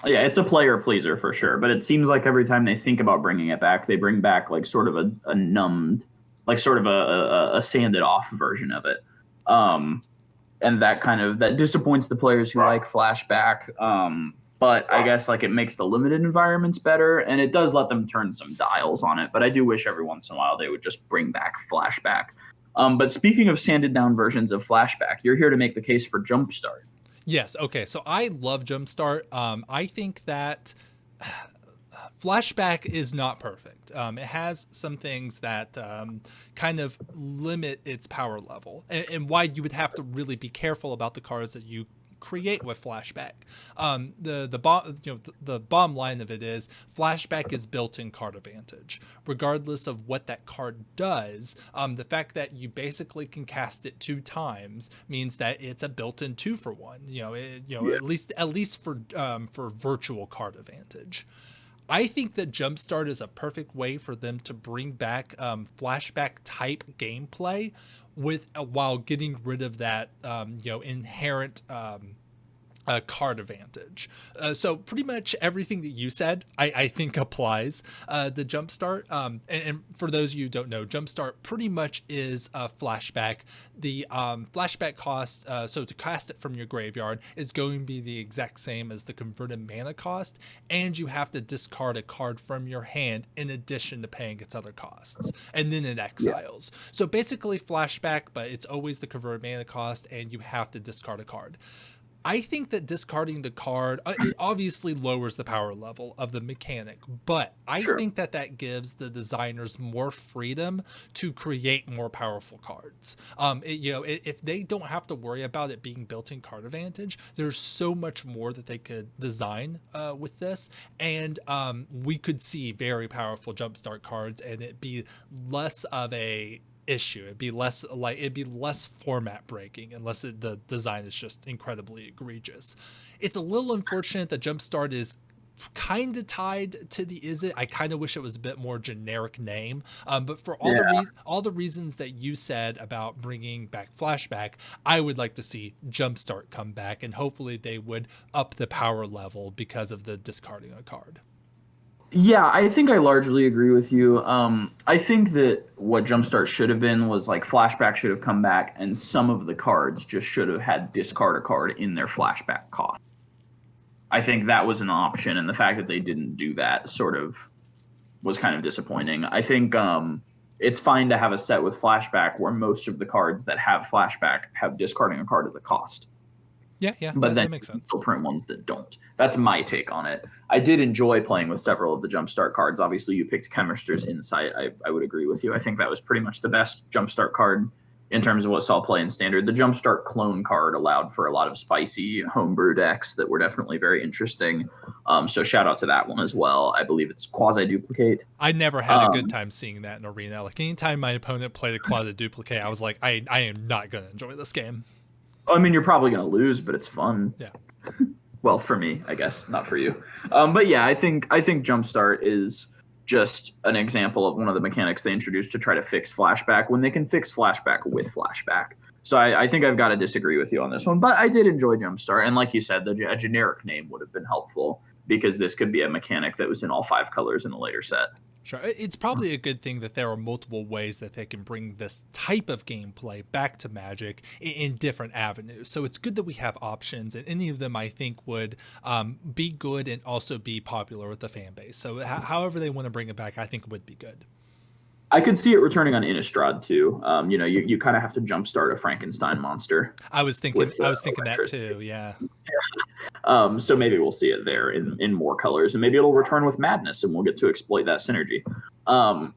A: Yeah, it's a player pleaser for sure. But it seems like every time they think about bringing it back, they bring back like sort of a numbed, like sort of a sanded off version of it. And that disappoints the players who like flashback. But I guess like it makes the limited environments better, and it does let them turn some dials on it. But I do wish every once in a while they would just bring back flashback. But speaking of sanded down versions of flashback, you're here to make the case for Jumpstart.
B: Yes. Okay. So I love Jumpstart. I think that Flashback is not perfect. It has some things that kind of limit its power level, and why you would have to really be careful about the cards that you create with flashback. The bottom line of it is flashback is built-in card advantage, regardless of what that card does. The fact that you basically can cast it 2 times means that it's a built-in 2-for-1. At least for virtual card advantage. I think that Jumpstart is a perfect way for them to bring back flashback type gameplay while getting rid of that inherent card advantage. So pretty much everything that you said, I think applies the Jumpstart. And for those of you who don't know, Jumpstart pretty much is a flashback. The flashback cost, so to cast it from your graveyard, is going to be the exact same as the converted mana cost, and you have to discard a card from your hand in addition to paying its other costs, and then it exiles. Yeah. So basically flashback, but it's always the converted mana cost, and you have to discard a card. I think that discarding the card, it obviously lowers the power level of the mechanic, but I think that gives the designers more freedom to create more powerful cards. If they don't have to worry about it being built-in card advantage, there's so much more that they could design with this, and we could see very powerful Jumpstart cards, and it'd be less of a issue. It'd be less format breaking unless the design is just incredibly egregious. It's a little unfortunate that Jumpstart is kind of tied to the Is It. I kind of wish it was a bit more generic name. But for
A: Yeah.
B: all the reasons that you said about bringing back Flashback, I would like to see Jumpstart come back, and hopefully they would up the power level because of the discarding a card.
A: Yeah, I think I largely agree with you. I think that what Jumpstart should have been was like Flashback should have come back, and some of the cards just should have had discard a card in their Flashback cost. I think that was an option, and the fact that they didn't do that sort of was kind of disappointing. I think it's fine to have a set with Flashback where most of the cards that have Flashback have discarding a card as a cost,
B: Yeah, yeah,
A: but then
B: that makes
A: you can
B: sense.
A: still print ones that don't. That's my take on it. I did enjoy playing with several of the Jumpstart cards. Obviously, you picked Chemister's Insight. I would agree with you. I think that was pretty much the best Jumpstart card in terms of what saw play in Standard. The Jumpstart clone card allowed for a lot of spicy homebrew decks that were definitely very interesting. So shout out to that one as well. I believe it's Quasi Duplicate.
B: I never had a good
A: Um,
B: time seeing that in Arena. Like anytime my opponent played a quasi duplicate, I was like, I am not gonna enjoy this game.
A: I mean, you're probably going to lose, but it's fun.
B: Yeah.
A: Well, for me, I guess, not for you. But yeah, I think Jumpstart is just an example of one of the mechanics they introduced to try to fix Flashback when they can fix Flashback with Flashback. So I think I've got to disagree with you on this one, but I did enjoy Jumpstart, and like you said, a generic name would have been helpful because this could be a mechanic that was in all 5 colors in a later set.
B: Sure. It's probably a good thing that there are multiple ways that they can bring this type of gameplay back to Magic in different avenues. So it's good that we have options, and any of them I think would be good and also be popular with the fan base. So however they want to bring it back, I think would be good.
A: I could see it returning on Innistrad too. You kind of have to jumpstart a Frankenstein monster
B: I
A: with
B: was thinking that
A: electricity.
B: too. Yeah.
A: So maybe we'll see it there in more colors, and maybe it'll return with Madness, and we'll get to exploit that synergy. Um,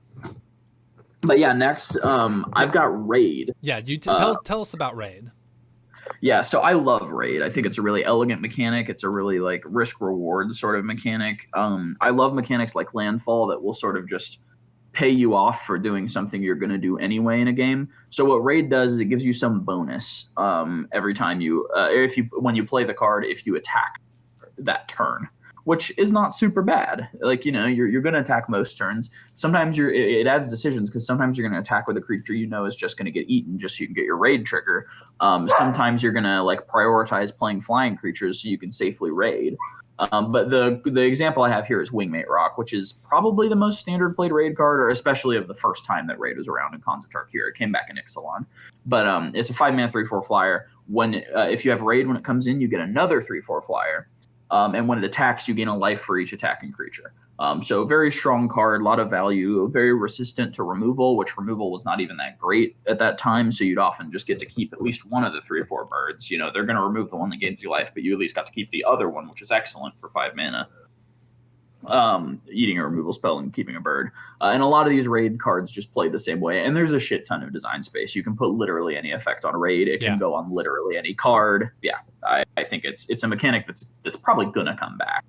A: but yeah, next
B: Yeah.
A: I've got Raid.
B: Yeah. Tell us about Raid.
A: Yeah, so I love Raid. I think it's a really elegant mechanic. It's a really like risk reward sort of mechanic. I love mechanics like Landfall that will sort of just pay you off for doing something you're going to do anyway in a game. So what Raid does is it gives you some bonus every time if you when you play the card if you attack that turn, which is not super bad. Like you're going to attack most turns. Sometimes it adds decisions because sometimes you're going to attack with a creature you know is just going to get eaten just so you can get your raid trigger. Sometimes you're going to like prioritize playing flying creatures so you can safely raid. But the example I have here is Wingmate Rock, which is probably the most standard played raid card, or especially of the first time that raid was around in Khans of Tarkir. It came back in Ixalan. But it's a 5-mana 3/4 flyer. When if you have raid when it comes in, you get another 3/4 flyer. And when it attacks, you gain a life for each attacking creature. So very strong card, a lot of value, very resistant to removal, which removal was not even that great at that time. So you'd often just get to keep at least one of the 3 or 4 birds. They're going to remove the one that gains you life, but you at least got to keep the other one, which is excellent for 5 mana. Eating a removal spell and keeping a bird. And a lot of these raid cards just play the same way. And there's a shit ton of design space. You can put literally any effect on raid. It can
B: Yeah.
A: go on literally any card. Yeah, I think it's a mechanic that's probably gonna come back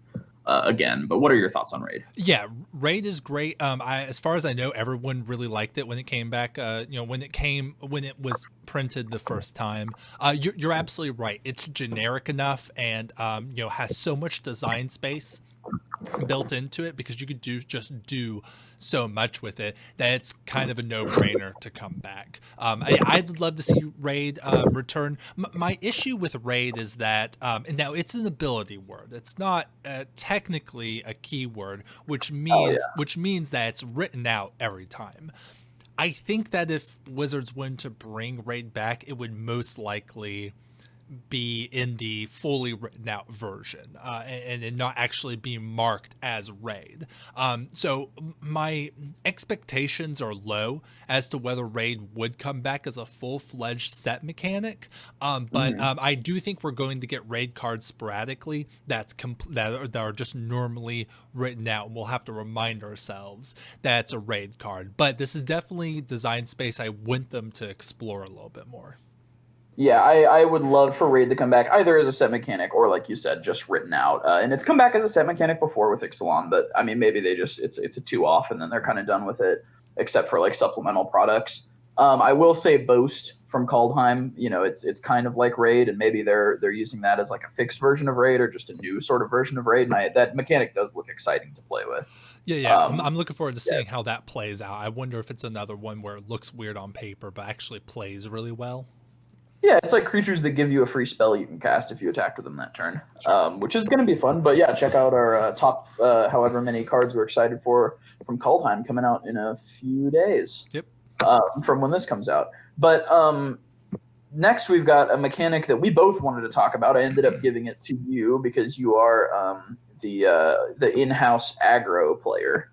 A: again. But what are your thoughts on raid?
B: Yeah, Raid is great. As far as I know, everyone really liked it when it came back. When it was printed the first time. You're absolutely right. It's generic enough, and has so much design space built into it because you could do so much with it that it's kind of a no-brainer to come back. I'd love to see Raid return. My issue with Raid is that, and now it's an ability word. It's not technically a keyword, which
A: Oh
B: means
A: yeah,
B: which means that it's written out every time. I think that if Wizards wanted to bring Raid back, it would most likely be in the fully written out version and not actually be marked as raid. So my expectations are low as to whether raid would come back as a full-fledged set mechanic. But I do think we're going to get raid cards sporadically that are just normally written out, and we'll have to remind ourselves that it's a raid card. But this is definitely design space I want them to explore a little bit more.
A: yeah. I would love for raid to come back either as a set mechanic or like you said, just written out. And it's come back as a set mechanic before with Ixalan, but I mean maybe they just it's a 2 off and then they're kind of done with it, except for like supplemental products. I will say Boast from Kaldheim. You know, it's kind of like Raid, and maybe they're using that as like a fixed version of Raid or just a new sort of version of Raid. And that mechanic does look exciting to play with.
B: Yeah. I'm looking forward to
A: Yeah.
B: seeing how that plays out. I wonder if it's another one where it looks weird on paper, but actually plays really well.
A: Yeah, it's like creatures that give you a free spell you can cast if you attack with them that turn, which is going to be fun. But yeah, check out our top however many cards we're excited for from Kaldheim coming out in a few days.
B: Yep.
A: From when this comes out. But next we've got a mechanic that we both wanted to talk about. I ended up giving it to you because you are the in-house aggro player.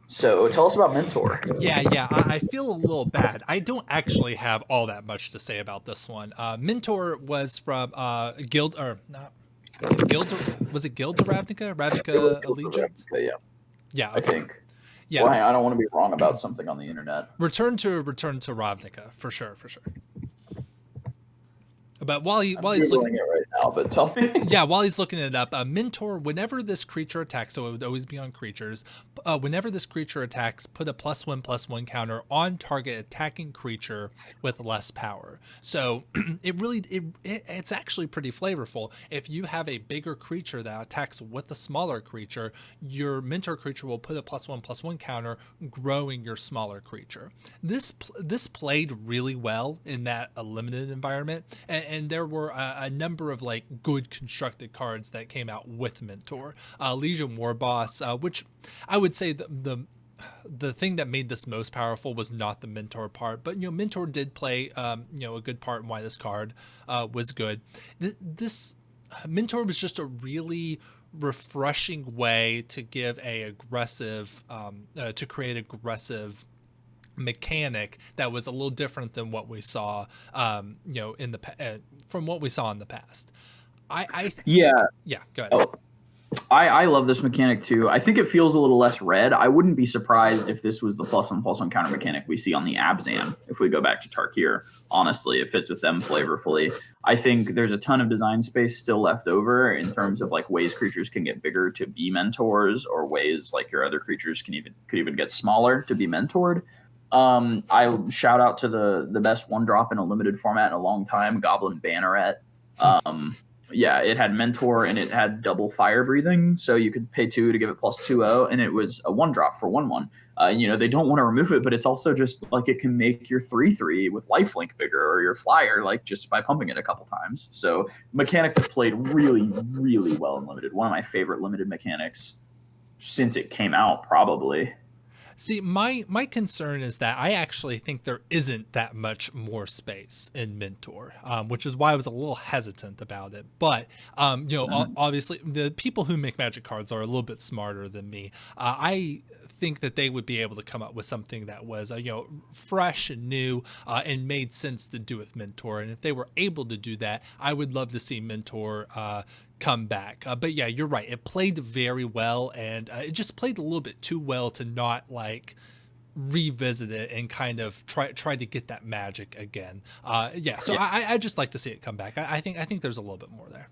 A: So tell us about Mentor.
B: Yeah. I feel a little bad. I don't actually have all that much to say about this one. Mentor was from Guild or not. Was it Guild of Ravnica? Ravnica Allegiance?
A: Yeah.
B: Yeah.
A: Okay. I think.
B: Yeah.
A: Well, I don't want to be wrong about something on the internet.
B: Return to Ravnica for sure. But while he's looking
A: it right now, but tell me.
B: Yeah, while he's looking it up, Mentor, whenever this creature attacks, so it would always be on creatures, whenever this creature attacks, put a +1/+1 counter on target attacking creature with less power. So it's actually pretty flavorful. If you have a bigger creature that attacks with a smaller creature, your Mentor creature will put a +1/+1 counter, growing your smaller creature. This played really well in that limited environment, and there were a number of like good constructed cards that came out with Mentor. Legion War Boss, which I would say the thing that made this most powerful was not the Mentor part, but Mentor did play a good part in why this card was good. This Mentor was just a really refreshing way to give a aggressive to create aggressive mechanic that was a little different than what we saw in the from what we saw in the past. Go ahead.
A: I love this mechanic too. I think it feels a little less red. I wouldn't be surprised if this was the +1/+1 counter mechanic we see on the Abzan if we go back to Tarkir. Honestly, it fits with them flavorfully. I think there's a ton of design space still left over in terms of like ways creatures can get bigger to be mentors, or ways like your other creatures could even get smaller to be mentored. I shout out to the best one drop in a limited format in a long time, Goblin Banneret. Yeah, it had Mentor and it had double fire breathing, so you could pay 2 to give it +2/0, and it was a 1-drop for 1/1. They don't want to remove it, but it's also just like it can make your 3/3 with lifelink bigger, or your flyer, like just by pumping it a couple times. So mechanic that played really, really well in limited. One of my favorite limited mechanics since it came out, probably.
B: See, my concern is that I actually think there isn't that much more space in Mentor, which is why I was a little hesitant about it. But obviously, the people who make Magic cards are a little bit smarter than me. I think that they would be able to come up with something that was fresh and new and made sense to do with Mentor. And if they were able to do that, I would love to see Mentor come back. But yeah, you're right. It played very well, and it just played a little bit too well to not like revisit it and kind of try to get that magic again. So I just like to see it come back. I think there's a little bit more there.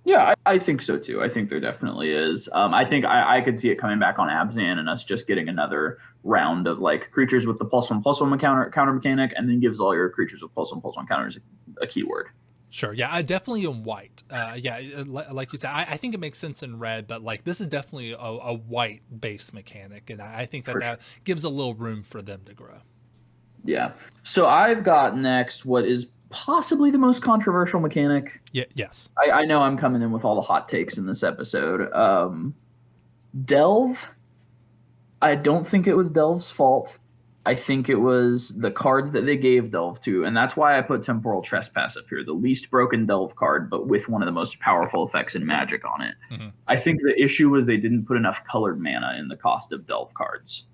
A: Yeah, I think so too. I think there definitely is. I think I could see it coming back on Abzan and us just getting another round of like creatures with the +1/+1 counter mechanic, and then gives all your creatures with +1/+1 counters a keyword.
B: Sure. Yeah, definitely in white. Like you said, I think it makes sense in red, but like this is definitely a white base mechanic, and I think that gives a little room for them to grow.
A: Yeah. So I've got next what is possibly the most controversial mechanic.
B: Yeah. Yes.
A: I know I'm coming in with all the hot takes in this episode. Delve. I don't think it was Delve's fault. I think it was the cards that they gave Delve to, and that's why I put Temporal Trespass up here, the least broken Delve card, but with one of the most powerful effects in Magic on it. Mm-hmm. I think the issue was they didn't put enough colored mana in the cost of Delve cards.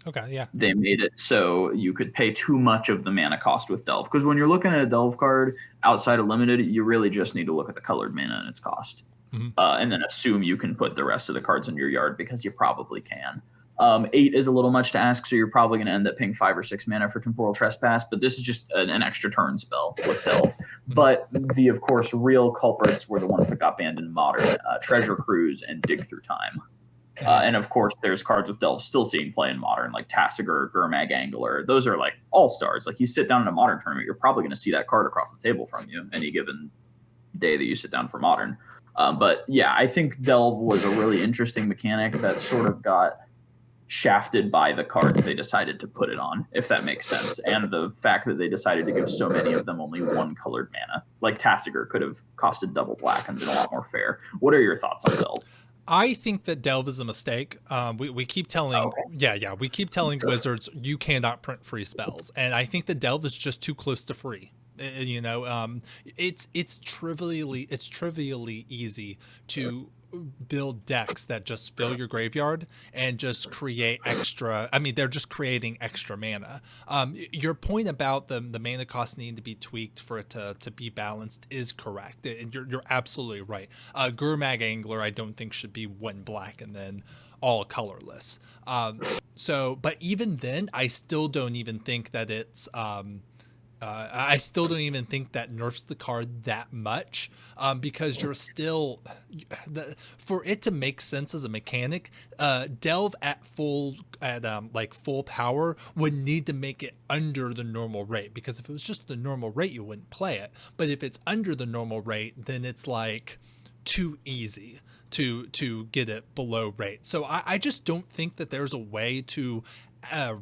B: Okay, yeah.
A: They made it so you could pay too much of the mana cost with Delve, because when you're looking at a Delve card outside of Limited, you really just need to look at the colored mana and its cost. Mm-hmm. And then assume you can put the rest of the cards in your yard, because you probably can. 8 is a little much to ask, so you're probably going to end up paying 5 or 6 mana for Temporal Trespass, but this is just an extra turn spell with Delve. Mm-hmm. But the, of course, real culprits were the ones that got banned in Modern, Treasure Cruise and Dig Through Time. And of course, there's cards with Delve still seeing play in Modern, like Tassiger, Gurmag Angler. Those are like all stars. Like you sit down in a Modern tournament, you're probably going to see that card across the table from you any given day that you sit down for Modern. But yeah, I think Delve was a really interesting mechanic that sort of got shafted by the cards they decided to put it on, if that makes sense. And the fact that they decided to give so many of them only one colored mana. Like Tassiger could have costed double black and been a lot more fair. What are your thoughts on Delve?
B: I think that Delve is a mistake. We keep telling,
A: Okay.
B: we keep telling Wizards you cannot print free spells, and I think that Delve is just too close to free. You know, it's trivially easy to build decks that just fill your graveyard and just create extra. I mean, they're just creating extra mana. Your point about the mana cost needing to be tweaked for it to be balanced is correct, and you're absolutely right. Gurmag Angler, I don't think should be one black and then all colorless. But even then, I still don't even think that it's. I still don't even think that nerfs the card that much, because you're still for it to make sense as a mechanic. Delve at full power would need to make it under the normal rate, because if it was just the normal rate, you wouldn't play it. But if it's under the normal rate, then it's like too easy to get it below rate. So I just don't think that there's a way to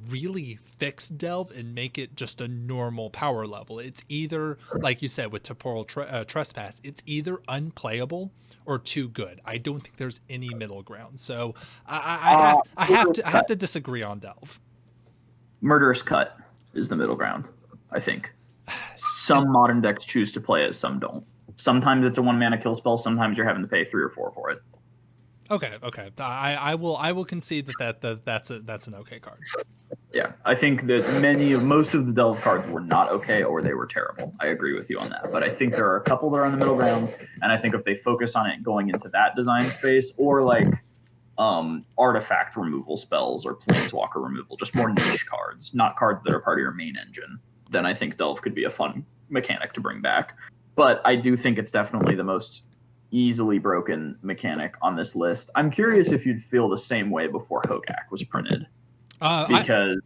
B: really fix Delve and make it just a normal power level. It's either, like you said, with Temporal Trespass, it's either unplayable or too good. I don't think there's any middle ground. So I have to disagree on Delve.
A: Murderous Cut is the middle ground, I think. Some modern decks choose to play it, some don't. Sometimes it's a 1 mana kill spell, sometimes you're having to pay 3 or 4 for it.
B: Okay. I will concede that's an okay card.
A: Yeah, I think that most of the Delve cards were not okay or they were terrible. I agree with you on that. But I think there are a couple that are on the middle ground, and I think if they focus on it going into that design space, or like artifact removal spells or planeswalker removal, just more niche cards, not cards that are part of your main engine, then I think Delve could be a fun mechanic to bring back. But I do think it's definitely the most easily broken mechanic on this list. I'm curious if you'd feel the same way before Hogak was printed, because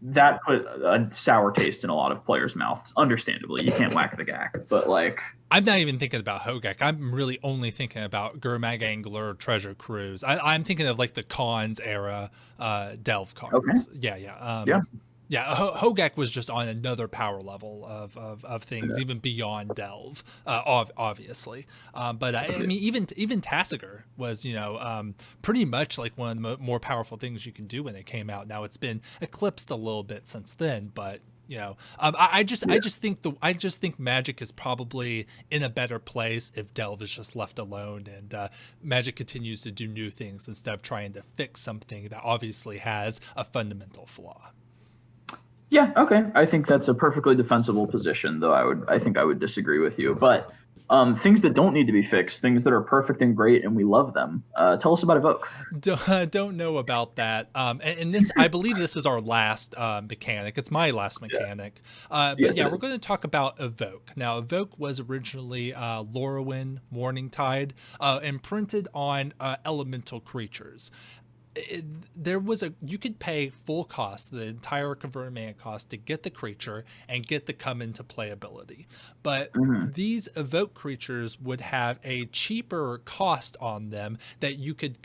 A: that put a sour taste in a lot of players' mouths. Understandably, you can't whack the gack, but like,
B: I'm not even thinking about Hogak. I'm really only thinking about Gurmag Angler, Treasure Cruise. I'm thinking of like the Cons era Delve cards.
A: Okay.
B: Hogak was just on another power level of things, even beyond Delve, obviously. But I mean, even Tassiger was, pretty much like one of the more powerful things you can do when it came out. Now it's been eclipsed a little bit since then, but I just think Magic is probably in a better place if Delve is just left alone, and Magic continues to do new things instead of trying to fix something that obviously has a fundamental flaw.
A: Yeah, okay. I think that's a perfectly defensible position, though I think I would disagree with you. But things that don't need to be fixed, things that are perfect and great and we love them. Tell us about Evoke.
B: Don't know about that. And this, I believe this is our last mechanic. It's my last mechanic. But
A: yes,
B: yeah, we're going to talk about Evoke. Now, Evoke was originally Lorwyn Morningtide and printed on elemental creatures. You could pay full cost, the entire converted mana cost, to get the creature and get the come into play ability. But these Evoke creatures would have a cheaper cost on them that you could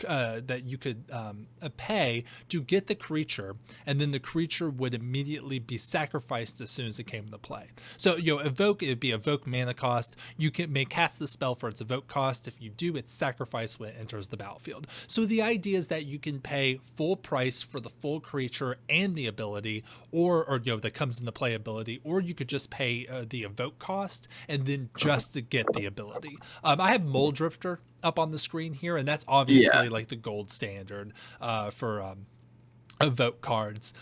B: pay to get the creature, and then the creature would immediately be sacrificed as soon as it came into play. So Evoke, it'd be Evoke mana cost. You may cast the spell for its Evoke cost. If you do, it's sacrificed when it enters the battlefield. So the idea is that you can pay full price for the full creature and the ability, or that comes into play ability, or you could just pay the Evoke cost and then just to get the ability. I have Mole Drifter up on the screen here, and that's obviously like the gold standard for Evoke cards.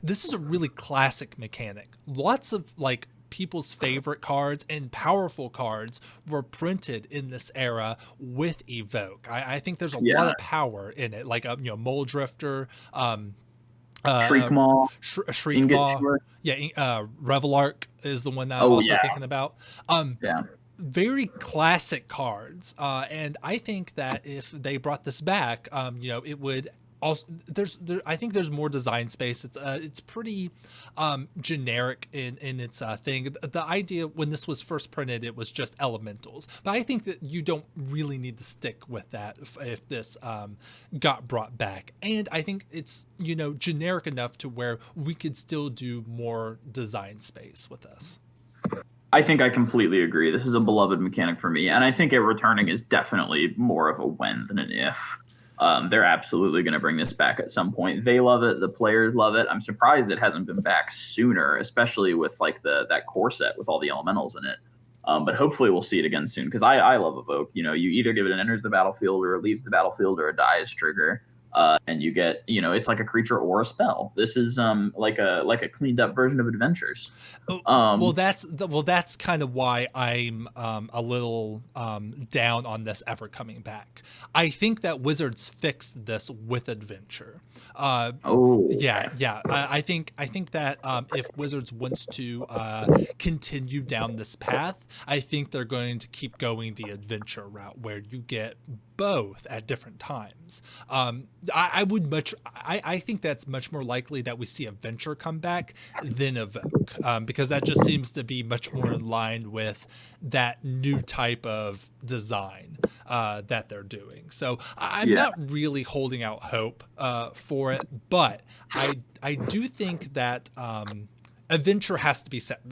B: This is a really classic mechanic. Lots of like people's favorite cards and powerful cards were printed in this era with Evoke. I think there's a lot of power in it, like Mole Drifter,
A: Shriekmaw,
B: Shriekmaw. Revelark is the one that I'm also thinking about. very classic cards, and I think that if they brought this back, it would also I think there's more design space. It's pretty generic in its thing. The idea when this was first printed, it was just elementals, but I think that you don't really need to stick with that if this got brought back. And I think it's generic enough to where we could still do more design space with this.
A: I think I completely agree. This is a beloved mechanic for me, and I think it returning is definitely more of a when than an if. They're absolutely going to bring this back at some point. They love it. The players love it. I'm surprised it hasn't been back sooner, especially with like that core set with all the elementals in it. But hopefully we'll see it again soon because I love Evoke. You either give it an enters the battlefield or it leaves the battlefield or a dies trigger. And you get, it's like a creature or a spell. This is like a cleaned up version of Adventures.
B: Well, that's kind of why I'm a little down on this ever coming back. I think that Wizards fixed this with Adventure. Yeah. I think that if Wizards wants to continue down this path, I think they're going to keep going the Adventure route where you get both at different times. I think that's much more likely that we see Adventure come back than Evoke, because that just seems to be much more in line with that new type of design that they're doing. So I'm not really holding out hope for it, but I do think that Adventure has to be set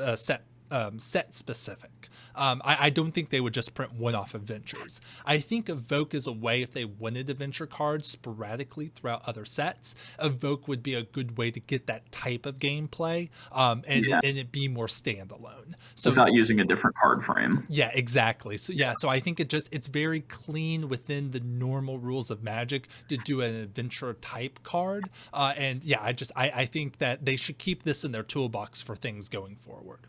B: specific. I don't think they would just print one-off adventures. I think Evoke is a way, if they wanted adventure cards sporadically throughout other sets, Evoke would be a good way to get that type of gameplay, and it be more standalone. So
A: without using a different card frame.
B: Yeah, exactly. So I think it's very clean within the normal rules of Magic to do an adventure type card. I think that they should keep this in their toolbox for things going forward.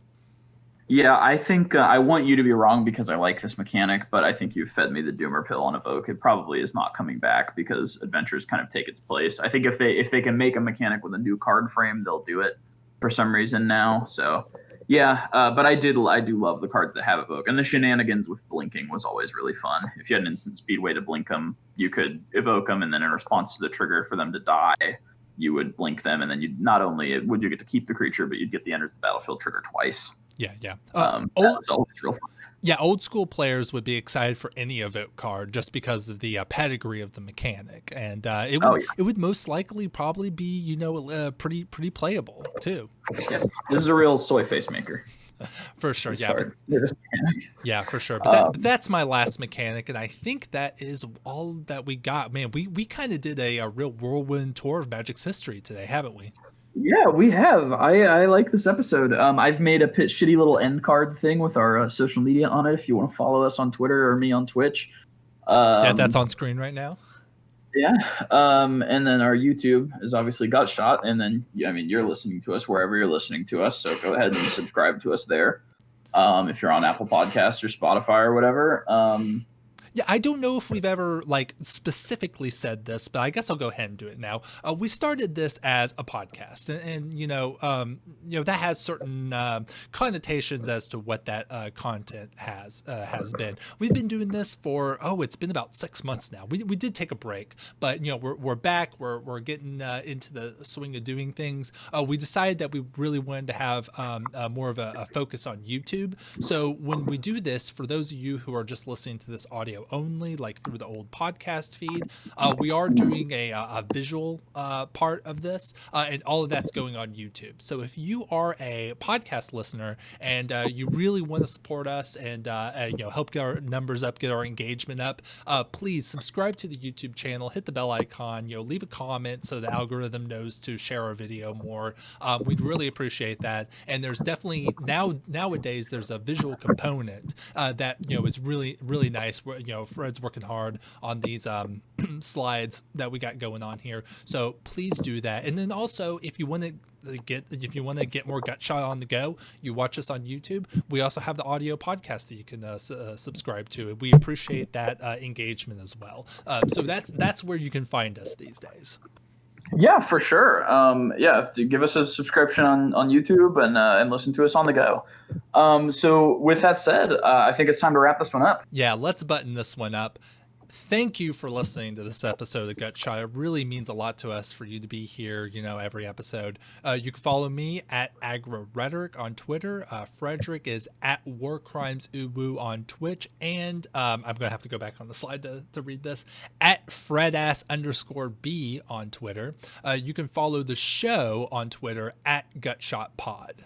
A: Yeah, I think I want you to be wrong because I like this mechanic, but I think you've fed me the doomer pill on Evoke. It probably is not coming back because adventures kind of take its place. I think if they can make a mechanic with a new card frame, they'll do it for some reason now. So yeah, but I do love the cards that have Evoke, and the shenanigans with blinking was always really fun. If you had an instant speed way to blink them, you could evoke them, and then in response to the trigger for them to die, you would blink them, and then you not only would you get to keep the creature, but you'd get the enter the battlefield trigger twice.
B: Yeah.
A: That was always real fun.
B: Yeah, old school players would be excited for any Evoke card just because of the pedigree of the mechanic, and it would most likely probably be pretty playable too.
A: Yeah, this is a real soy face maker.
B: For sure, yeah, for sure. But that's my last mechanic, and I think that is all that we got. Man, we kind of did a real whirlwind tour of Magic's history today, haven't we?
A: Yeah, we have. I like this episode. I've made a shitty little end card thing with our social media on it. If you want to follow us on Twitter or me on Twitch.
B: That's on screen right now.
A: Yeah. And then our YouTube is obviously Got Shot. And then, you're listening to us wherever you're listening to us. So go ahead and subscribe to us there. If you're on Apple Podcasts or Spotify or whatever.
B: Yeah, I don't know if we've ever specifically said this, but I guess I'll go ahead and do it now. We started this as a podcast, and that has certain connotations as to what that content has been. We've been doing this for it's been about 6 months now. We did take a break, but we're back. We're getting into the swing of doing things. We decided that we really wanted to have more of a focus on YouTube. So when we do this, for those of you who are just listening to this audio only, like through the old podcast feed, we are doing a visual part of this, and all of that's going on YouTube. So if you are a podcast listener and you really want to support us and help get our numbers up, get our engagement up, please subscribe to the YouTube channel, hit the bell icon, leave a comment so the algorithm knows to share our video more. We'd really appreciate that. And there's definitely nowadays there's a visual component that is really, really nice. Fred's working hard on these slides that we got going on here, so please do that. And then also, if you want to get more Gut Shot on the go, you watch us on YouTube. We also have the audio podcast that you can subscribe to, and we appreciate that engagement as well. So that's where you can find us these days.
A: Yeah, for sure. Yeah, give us a subscription on YouTube and listen to us on the go. So with that said, I think it's time to wrap this one up.
B: Yeah, let's button this one up. Thank you for listening to this episode of Gutshot. It really means a lot to us for you to be here, every episode. You can follow me at Agra Rhetoric on Twitter. Frederick is at War Crimes Uwu on Twitch. And I'm going to have to go back on the slide to read this. At Fredass_B on Twitter. You can follow the show on Twitter at Gutshot Pod.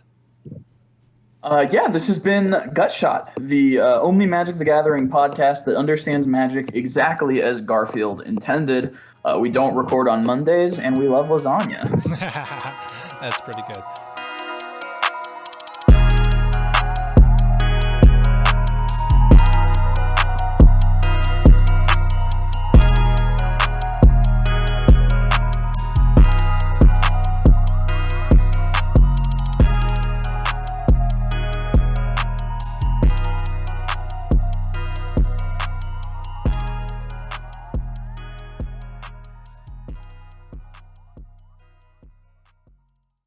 A: Yeah, this has been Gutshot, the only Magic the Gathering podcast that understands Magic exactly as Garfield intended. We don't record on Mondays, and we love lasagna.
B: That's pretty good.